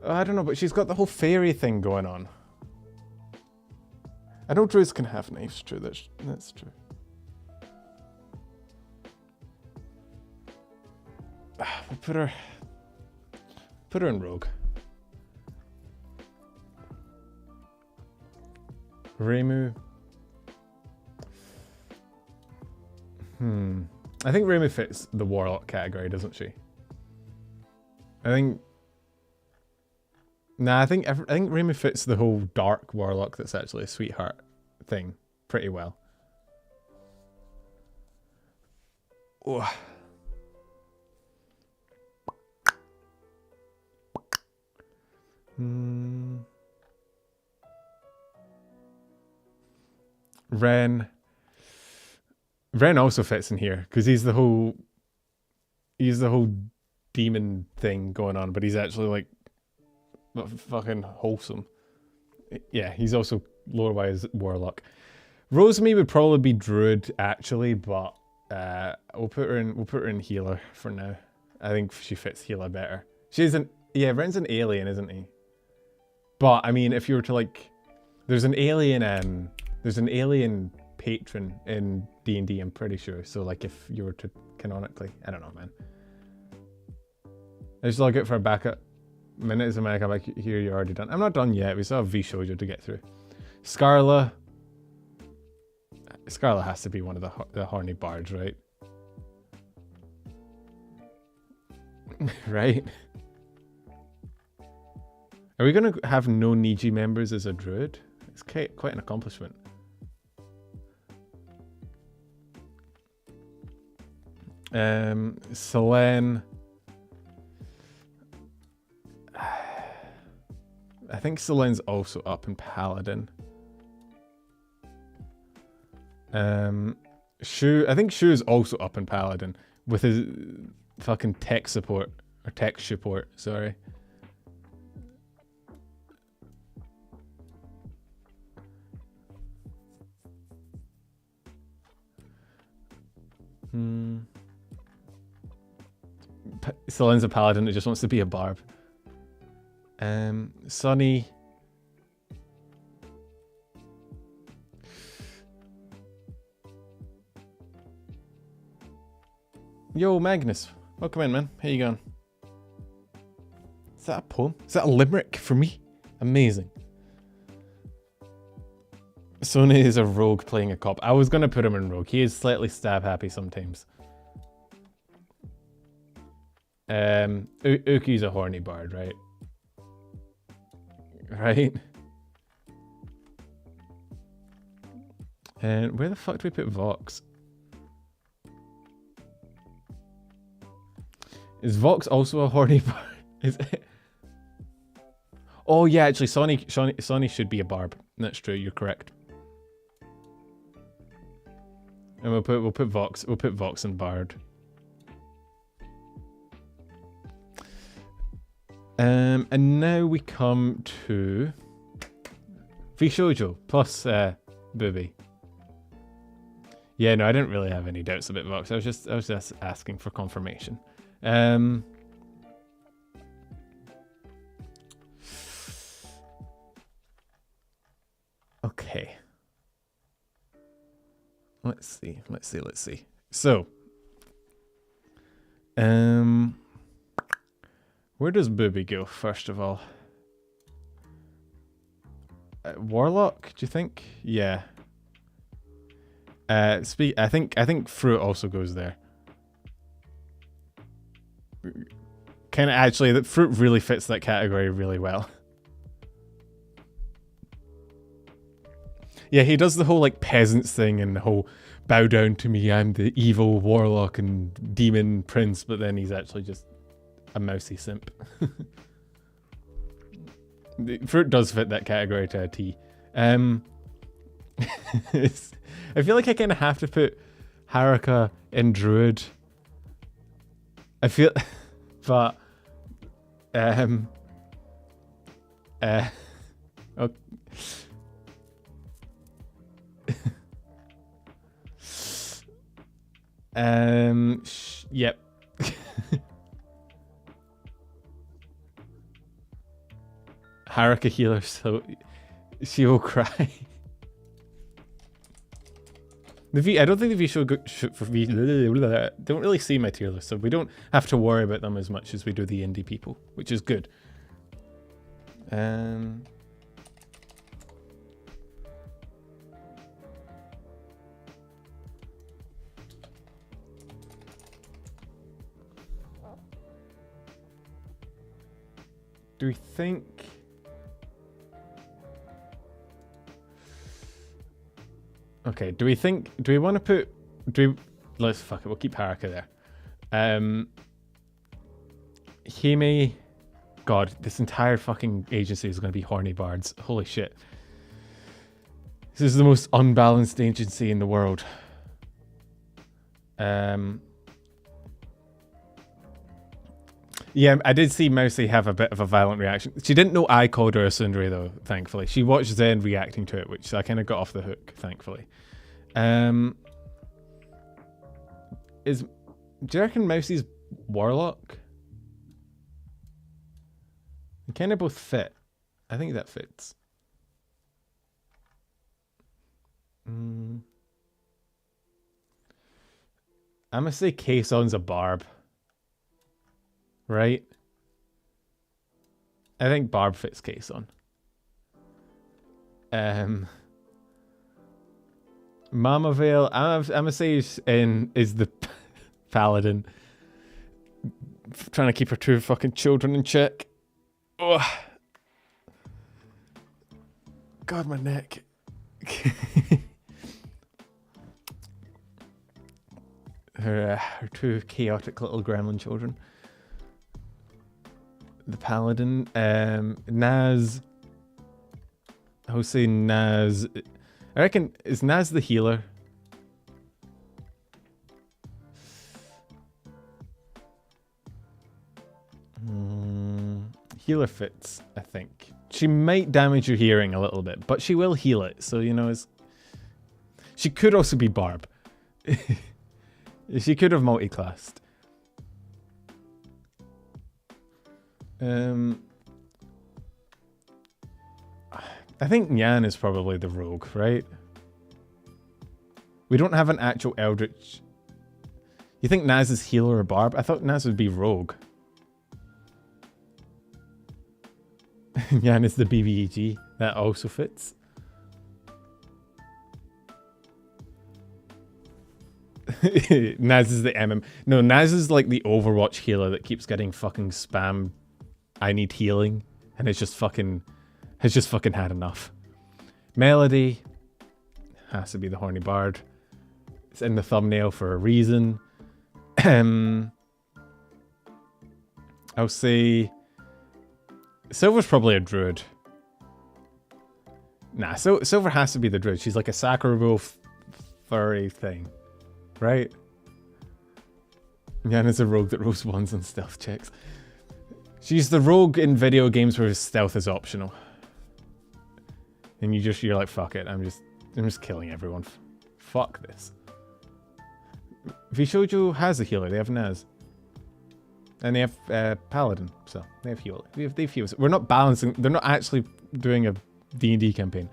I don't know, but she's got the whole fairy thing going on. I know druids can have knives, true, that's true. We'll put her in rogue. Reimu. I think Rumi fits the warlock category, doesn't she? I think. Nah, I think Rumi fits the whole dark warlock that's actually a sweetheart thing pretty well. Oh. Ren also fits in here because he's the whole demon thing going on, but he's actually like fucking wholesome. Yeah, he's also lower wise warlock. Rosemary would probably be druid actually, but we'll put her in healer for now. I think she fits healer better. Ren's an alien, isn't he? But I mean, if you were to like, there's an alien patron in D&D, I'm pretty sure. So like, if you were to canonically, I don't know, man. I just log out for a backup. Minutes of America back here, you're already done. I'm not done yet. We still have vshojo to get through. Scarla has to be one of the horny bards, right? Right? Are we going to have no Niji members as a druid? It's quite an accomplishment. Selene. I think Selene's also up in Paladin. Shu, I think Shu is also up in Paladin with his fucking tech support or tech support. Sorry. Selene's a paladin that just wants to be a barb. Sunny. Yo, Magnus. Welcome in, man. How you going? Is that a poem? Is that a limerick for me? Amazing. Sony is a rogue playing a cop. I was going to put him in rogue. He is slightly stab happy sometimes. Uki's a horny bard, right? Right? And where the fuck do we put Vox? Is Vox also a horny bard? Is it? Oh yeah, actually, Sonny should be a barb. That's true. You're correct. And we'll put Vox and bard. And now we come to vshojo plus Booby. Yeah, no, I didn't really have any doubts about Vox. I was just asking for confirmation. Okay. Let's see. So, where does Booby go first of all? Warlock, do you think? Yeah. I think Fruit also goes there. Kind of actually, that Fruit really fits that category really well. Yeah, he does the whole like peasants thing and the whole bow down to me, I'm the evil warlock and demon prince, but then he's actually just a mousy simp. Fruit does fit that category to a T. I feel like I kind of have to put Haruka in Druid. I feel, but okay. Yep. Haruka healer, so she will cry. I don't think the vshojo for V don't really see my tier list, so we don't have to worry about them as much as we do the indie people, which is good. Do we think... Okay, do we want to put... Let's fuck it, we'll keep Haruka there. Hime... God, this entire fucking agency is going to be horny bards. Holy shit. This is the most unbalanced agency in the world. Yeah, I did see Mousy have a bit of a violent reaction. She didn't know I called her a tsundere though, thankfully. She watched Zen reacting to it, which I kind of got off the hook, thankfully. Do you reckon Mousy's Warlock? They kind of both fit. I think that fits. I'm gonna say Kaeson's a Barb. Right? I think Barb fits Kaeson. Mama Vale, I'm gonna say is the paladin. Trying to keep her two fucking children in check. Oh. God, my neck. her two chaotic little gremlin children. The paladin. Naz. I would say Naz. I reckon, is Naz the healer? Healer fits, I think. She might damage your hearing a little bit, but she will heal it. So, you know, she could also be Barb. She could have multi-classed. I think Nyan is probably the rogue, right? We don't have an actual Eldritch. You think Naz is healer or Barb? I thought Naz would be rogue. Nyan is the BBEG. That also fits. Naz is the MM. No, Naz is like the Overwatch healer that keeps getting fucking spam. I need healing, and has just fucking had enough. Melody has to be the horny bard. It's in the thumbnail for a reason. I'll say Silver's probably a druid. Nah, Silver has to be the druid. She's like a Sakura wolf furry thing, right? Yana's a rogue that rolls ones on stealth checks. She's the rogue in video games where stealth is optional. And you're like, fuck it, I'm just killing everyone. Fuck this. Vshojo has a healer, they have Naz. And they have Paladin, so they have heal. They've heals. We're not balancing, they're not actually doing a D&D campaign.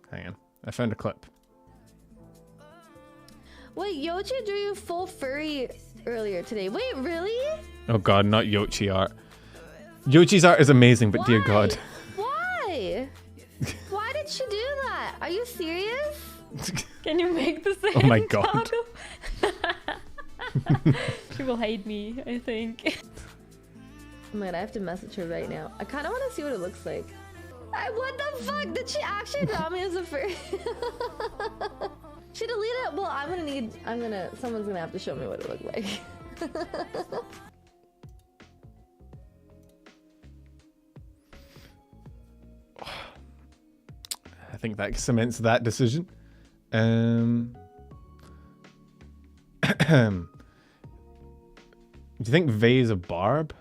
Hang on, I found a clip. Wait, Yochi drew you full furry earlier today. Wait, really? Oh god, not Yochi art. Yochi's art is amazing, but Why? dear god. Why? Why did she do that? Are you serious? Can you make the same? Oh my god. She will hate me, I think. Oh my god, I have to message her right now. I kind of want to see what it looks like. What the fuck? Did she actually draw me as a furry? She deleted it? Well, someone's gonna have to show me what it looked like. I think that cements that decision. Do you think Vay is a Barb?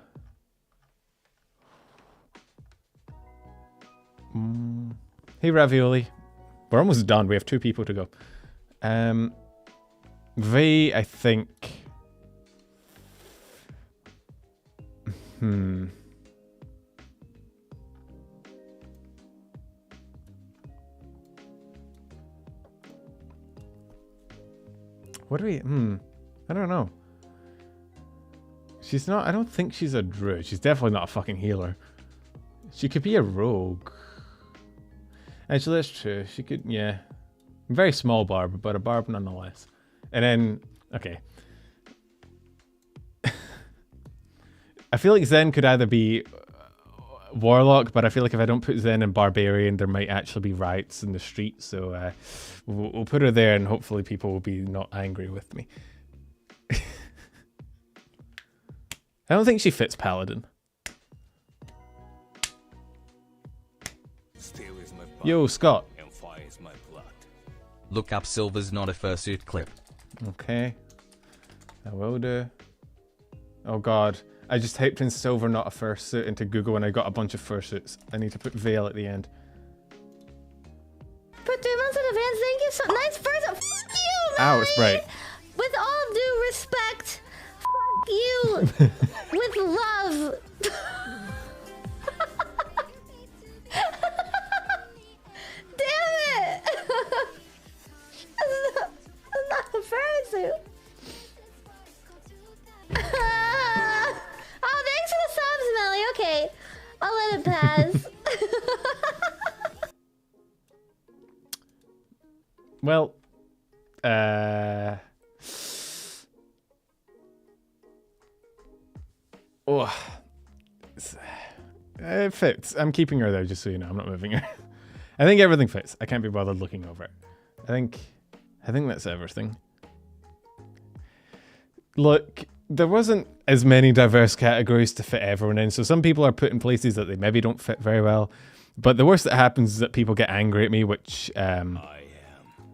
Hey Ravioli. We're almost done. We have 2 people to go. Vay, I think. What do we? I don't know. She's not, I don't think she's a druid. She's definitely not a fucking healer. She could be a rogue. Actually, that's true. She could, yeah. Very small barb, but a barb nonetheless. And then, okay. I feel like Zen could either be warlock, but I feel like if I don't put Zen in barbarian, there might actually be riots in the street. So we'll put her there, and hopefully people will be not angry with me. I don't think she fits paladin. Steel is my body, Yo, Scott. and fire is my blood. Look up Silver's not a fursuit clip. Okay. I will do. Oh god. I just typed in silver not a fursuit into Google and I got a bunch of fursuits. I need to put veil at the end. For 3 months in advance, thank you so nice first. Fuck you, man. Ow, it's bright. With all due respect, fuck you. With love. Damn it. That's not a fursuit. Oh, thanks for the subs, Melly. Okay, I'll let it pass. Well, oh, it fits. I'm keeping her there just so you know. I'm not moving her. I think everything fits. I can't be bothered looking over it. I think that's everything. Look, there wasn't as many diverse categories to fit everyone in, so some people are put in places that they maybe don't fit very well. But the worst that happens is that people get angry at me, which I am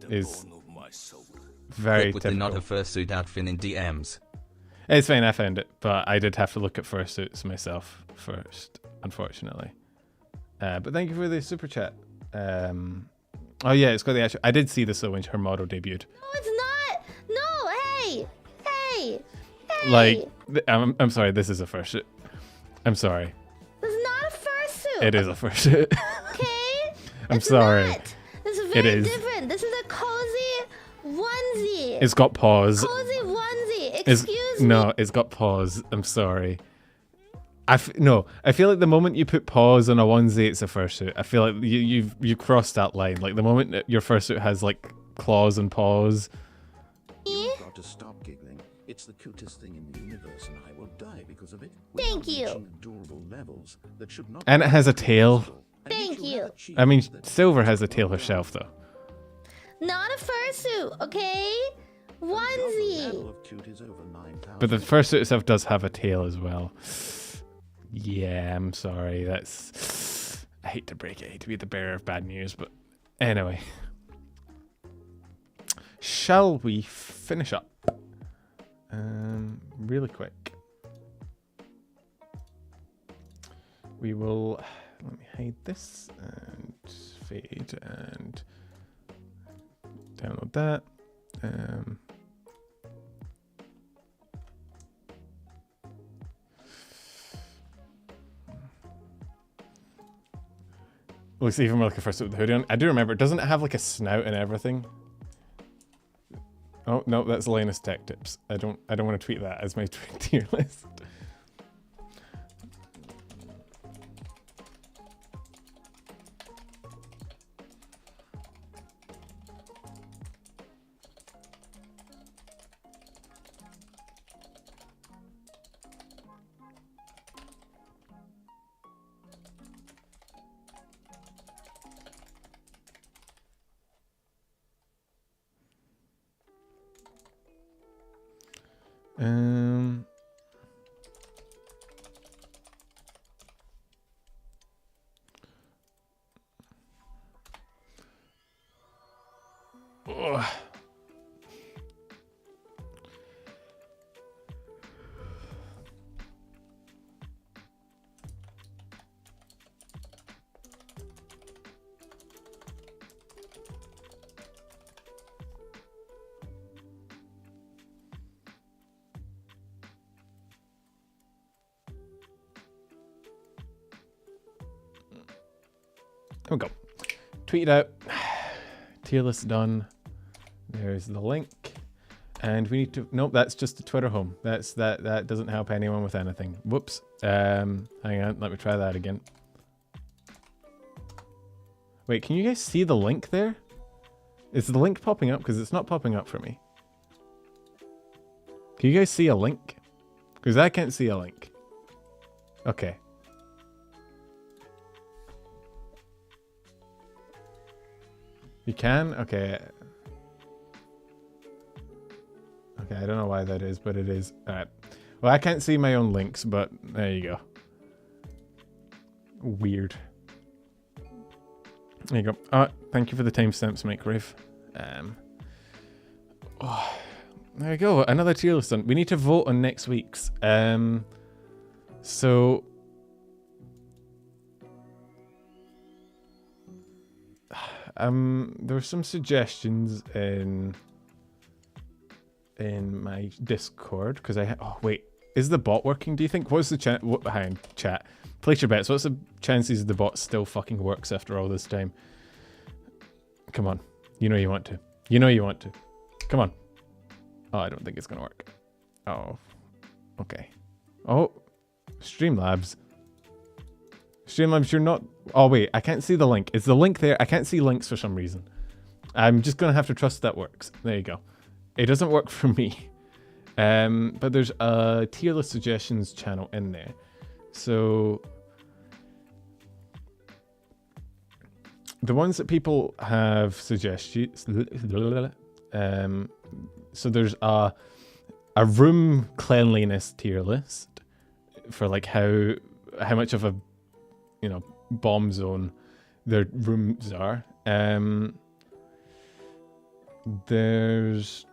the is bone of my soul. very Clip with the typical. not a fursuit outfit in DMs. It's fine, I found it, but I did have to look at fursuits myself first, unfortunately. But thank you for the super chat. Oh yeah, it's got the actual. I did see this though when her model debuted. No, it's not. No, hey, hey, hey. Like, I'm sorry, this is a fursuit. I'm sorry. This is not a fursuit. It is a fursuit. Okay. I'm It's sorry. Not. This is very It is. different. This is a cozy onesie. It's got paws. Cozy onesie. It's, Excuse me. no, it's got paws. I'm sorry. No, I feel like the moment you put paws on a onesie, it's a fursuit. I feel like you've crossed that line. Like the moment that your fursuit has like claws and paws. You've got to stop giggling. It's the cutest thing in the universe, and I will die because of it. Thank Without you. reaching adorable levels that should not And be it has a tail. possible. And Thank should you. have achieved I mean, that Silver has a tail herself though. Not a fursuit, okay? the level Onesie. of cute is over 9,000. But the fursuit itself does have a tail as well. Yeah, I'm sorry. That's. I hate to break it. I hate to be the bearer of bad news, but anyway. Shall we finish up? Really quick. We will. Let me hide this and fade and download that. Looks even more like a fursuit with the hoodie on. I do remember, doesn't it have like a snout and everything? Oh no, that's Elena's tech tips. I don't want to tweet that as my tier list. Ugh. There we go. Tweet it out. Tier list done. There's the link. And we need to, nope, that's just the Twitter home. That doesn't help anyone with anything. Whoops. Hang on, let me try that again. Wait, can you guys see the link there? Is the link popping up? Because it's not popping up for me. Can you guys see a link? Because I can't see a link. Okay. You can? Okay. Okay, I don't know why that is, but it is. Alright. Well, I can't see my own links, but there you go. Weird. There you go. Oh, thank you for the timestamps, Microwave. Oh, there we go. Another tier list done. We need to vote on next week's. So there were some suggestions in my Discord because oh wait, is the bot working? Do you think? What's the chat? Hang on, chat. Place your bets. What's the chances the bot still fucking works after all this time? Come on, you know you want to. You know you want to. Come on. Oh, I don't think it's gonna work. Oh, okay. Oh, Streamlabs. Streamlabs, you're not. Oh wait, I can't see the link. Is the link there? I can't see links for some reason. I'm just gonna have to trust that works. There you go. It doesn't work for me. But there's a tier list suggestions channel in there. So the ones that people have suggested. So there's a room cleanliness tier list for like how much of a bomb zone their rooms are. There's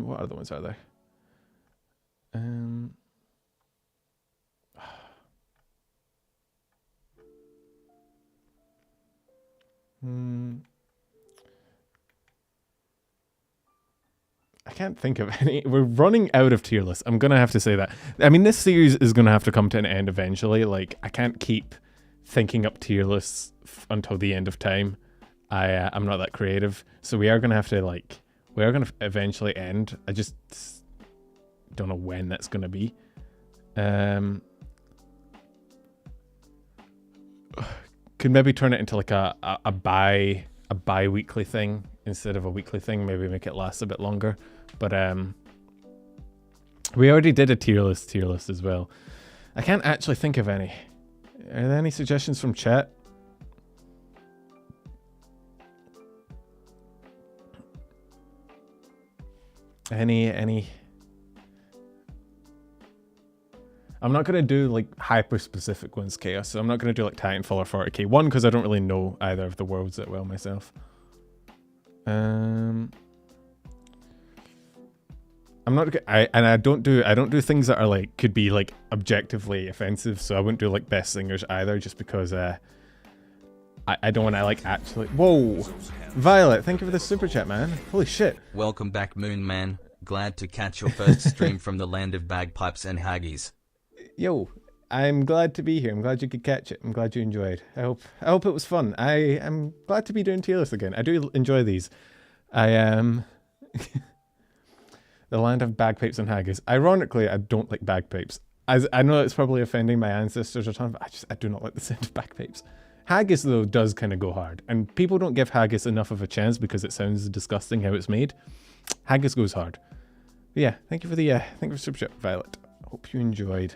what other ones are there? I can't think of any. We're running out of tier lists. I'm gonna have to say that. I mean, this series is gonna have to come to an end eventually. Like, I can't keep thinking up tier lists until the end of time. I'm not that creative, so we are gonna have to we are gonna eventually end. I just don't know when that's gonna be. Could maybe turn it into like a bi-weekly thing instead of a weekly thing. Maybe make it last a bit longer. But we already did a tier list as well. I can't actually think of any. Are there any suggestions from chat? Any? I'm not gonna do like hyper specific ones, Chaos. So I'm not gonna do like Titanfall or 40k. One, because I don't really know either of the worlds that well myself. I'm not. I don't do things that are like could be like objectively offensive. So I wouldn't do like best singers either, just because I don't want to like actually. Whoa, Violet, thank you for the super chat, man. Holy shit. Welcome back, Moon Man. Glad to catch your first stream from the land of bagpipes and haggis. Yo, I'm glad to be here. I'm glad you could catch it. I'm glad you enjoyed. I hope it was fun. I'm glad to be doing tier lists again. I do enjoy these. I am the land of bagpipes and haggis. Ironically, I don't like bagpipes. As I know it's probably offending my ancestors or something, but I do not like the sound of bagpipes. Haggis though does kind of go hard, and people don't give haggis enough of a chance because it sounds disgusting how it's made. Haggis goes hard. But yeah, thank you for the thank you for super chat, Violet. Hope you enjoyed.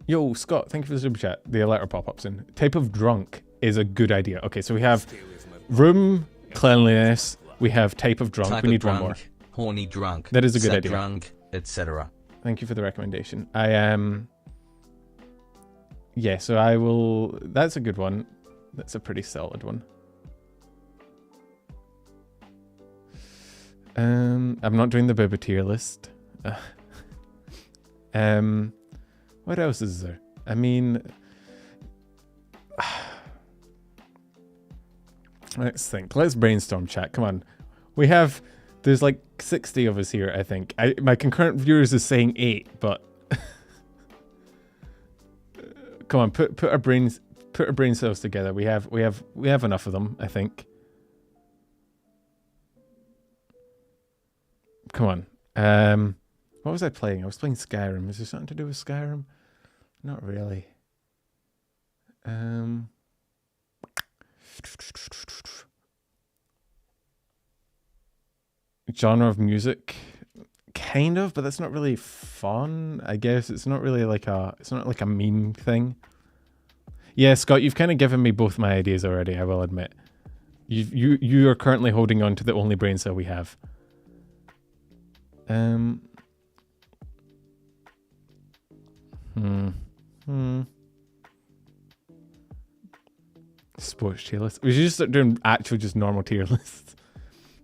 Yo, Scott, thank you for the super chat. The letter pop-ups in. Type of drunk is a good idea. Okay, so we have room cleanliness. We have type of drunk. We need one more. Horny drunk. That is a good idea. Drunk, etc. Thank you for the recommendation. Yeah, so I will. That's a good one. That's a pretty solid one. I'm not doing the Booba tier list. What else is there? I mean, let's think. Let's brainstorm, chat. Come on. We have There's like 60 of us here, I think. My concurrent viewers is saying 8, but come on, put our brain cells together. We have enough of them, I think. Come on. What was I playing? I was playing Skyrim. Is there something to do with Skyrim? Not really. Genre of music, kind of, but that's not really fun. I guess it's not really like it's not like a meme thing. Yeah, Scott, you've kind of given me both my ideas already. I will admit. You are currently holding on to the only brain cell we have. Sports tier list. We should just start doing actual just normal tier lists.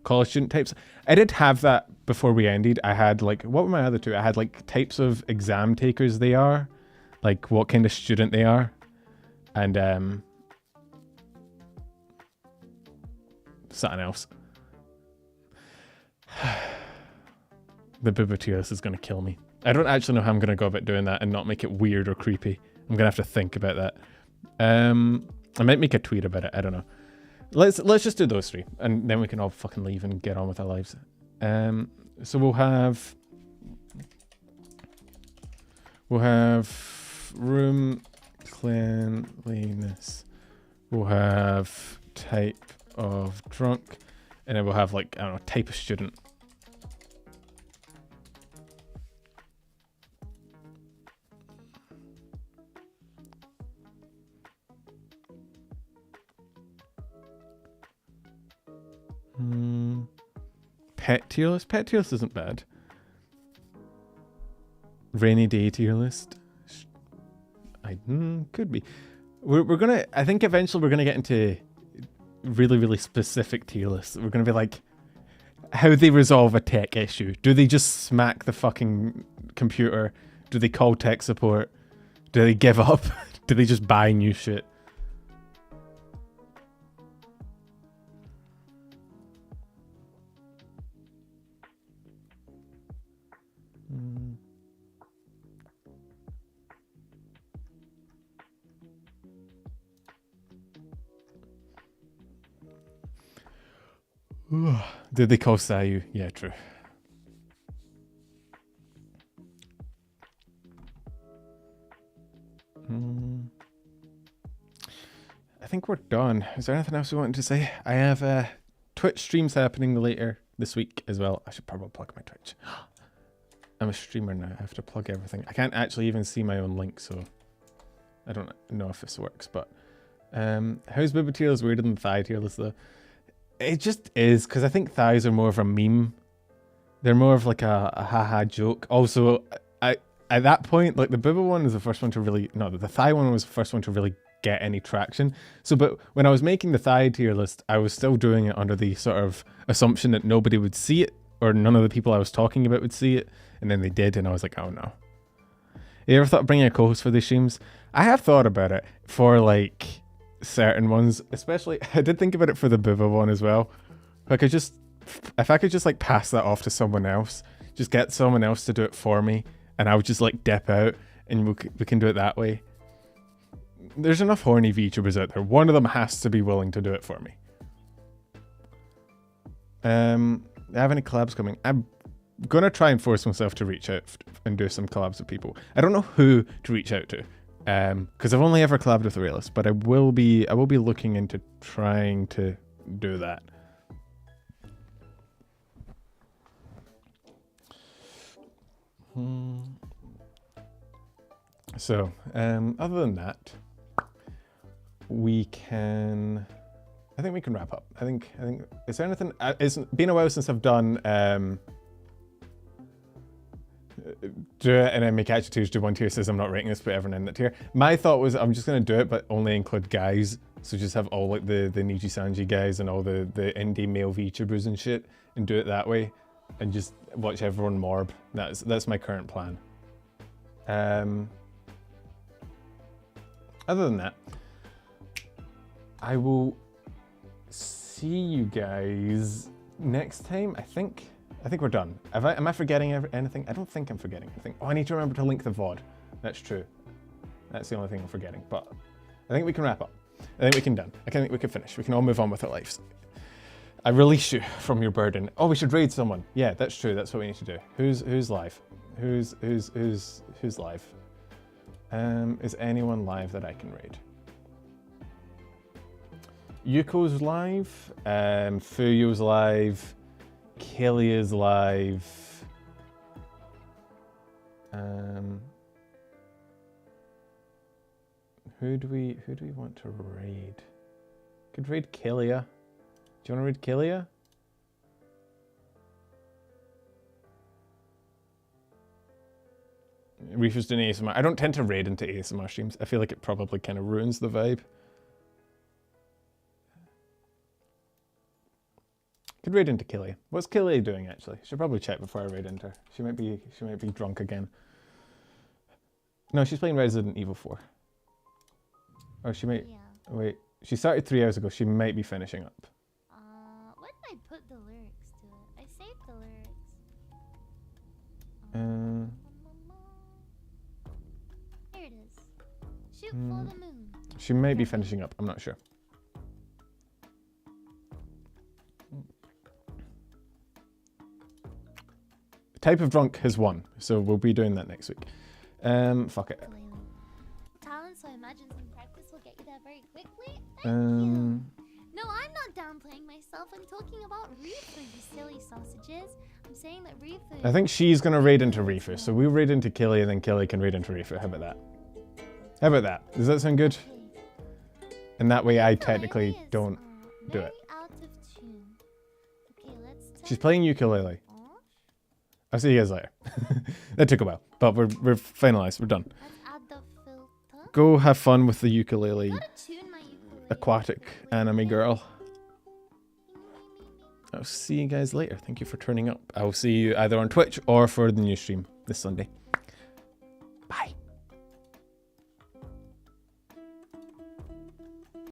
College student types. I did have that before we ended. I had like, what were my other two? I had like types of exam takers they are, like what kind of student they are, and something else. The Booba tier list is going to kill me. I don't actually know how I'm going to go about doing that and not make it weird or creepy. I'm going to have to think about that. I might make a tweet about it. I don't know. Let's just do those three, and then we can all fucking leave and get on with our lives. So we'll have room cleanliness. We'll have type of drunk, and then we'll have like, I don't know, type of student. Pet tier list? Pet tier list isn't bad. Rainy day tier list? Could be. We're gonna, I think eventually we're gonna get into really, really specific tier lists. We're gonna be like, how they resolve a tech issue. Do they just smack the fucking computer? Do they call tech support? Do they give up? Do they just buy new shit? Did they call Sayu? Yeah, true. I think we're done. Is there anything else we wanted to say? I have Twitch streams happening later this week as well. I should probably plug my Twitch. I'm a streamer now. I have to plug everything. I can't actually even see my own link, so I don't know if this works. But how's Booba tier list weirder than thigh tier list though? It just is, because I think thighs are more of a meme. They're more of like a haha joke. Also, at that point, like the Booba one was the first one to really, no, the thigh one was the first one to really get any traction. So, but when I was making the thigh tier list, I was still doing it under the sort of assumption that nobody would see it, or none of the people I was talking about would see it. And then they did, and I was like, oh no. You ever thought of bringing a co-host for these streams? I have thought about it for like certain ones, especially I did think about it for the Booba one as well. If I could just like pass that off to someone else, just get someone else to do it for me, and I would just like dip out, and we can do it that way. There's enough horny VTubers out there. One of them has to be willing to do it for me. I have any collabs coming? I'm gonna try and force myself to reach out and do some collabs with people. I don't know who to reach out to, because I've only ever collabed with a realist, but I will be looking into trying to do that. So, other than that, I think we can wrap up. I think, is there anything, it's been a while since I've done, do it and then make actual tiers, do one tier, says I'm not rating this, put everyone in that tier. My thought was I'm just going to do it, but only include guys. So just have all like the nijisanji guys and all the indie male VTubers and shit, and do it that way, and just watch everyone morb. That's my current plan. Other than that, I will see you guys next time, I think. I think we're done. Am I forgetting anything? I don't think I'm forgetting anything. Oh, I need to remember to link the VOD. That's true. That's the only thing I'm forgetting. But I think we can wrap up. I think we can done. I think we can finish. We can all move on with our lives. I release you from your burden. Oh, we should raid someone. Yeah, that's true. That's what we need to do. Who's live? Who's live? Is anyone live that I can raid? Yuko's live. Fuyo's live. Kilia's live. Who do we want to raid? Could raid Kilia. Do you want to raid Kilia? Reefer's doing ASMR. I don't tend to raid into ASMR streams. I feel like it probably kind of ruins the vibe. Could raid into Kilia. What's Kilia doing actually? Should probably check before I raid into her. She might be drunk again. No, she's playing Resident Evil 4. Or she might wait. She started 3 hours ago. She might be finishing up. When did I put the lyrics to it? I saved the lyrics. Here it is. Shoot for the moon. She may be finishing up. I'm not sure. Type of drunk has won, so we'll be doing that next week. Fuck it. Talent, so I imagine some practice will get you there very quickly. Thank you. No, I'm not downplaying myself. I'm talking about Reefer, you silly sausages. I'm saying that Reefer... I think she's gonna raid into Reefer, so we'll raid into Killy and then Killy can raid into Reefer. How about that? How about that? Does that sound good? And that way I technically don't do it. Out of tune. Okay, let's She's playing ukulele. I'll see you guys later. That took a while, but we're finalized. We're done. Let's add the filter. Go have fun with the ukulele. Gotta tune my ukulele. Aquatic anime girl. I'll see you guys later. Thank you for turning up. I'll see you either on Twitch or for the new stream this Sunday.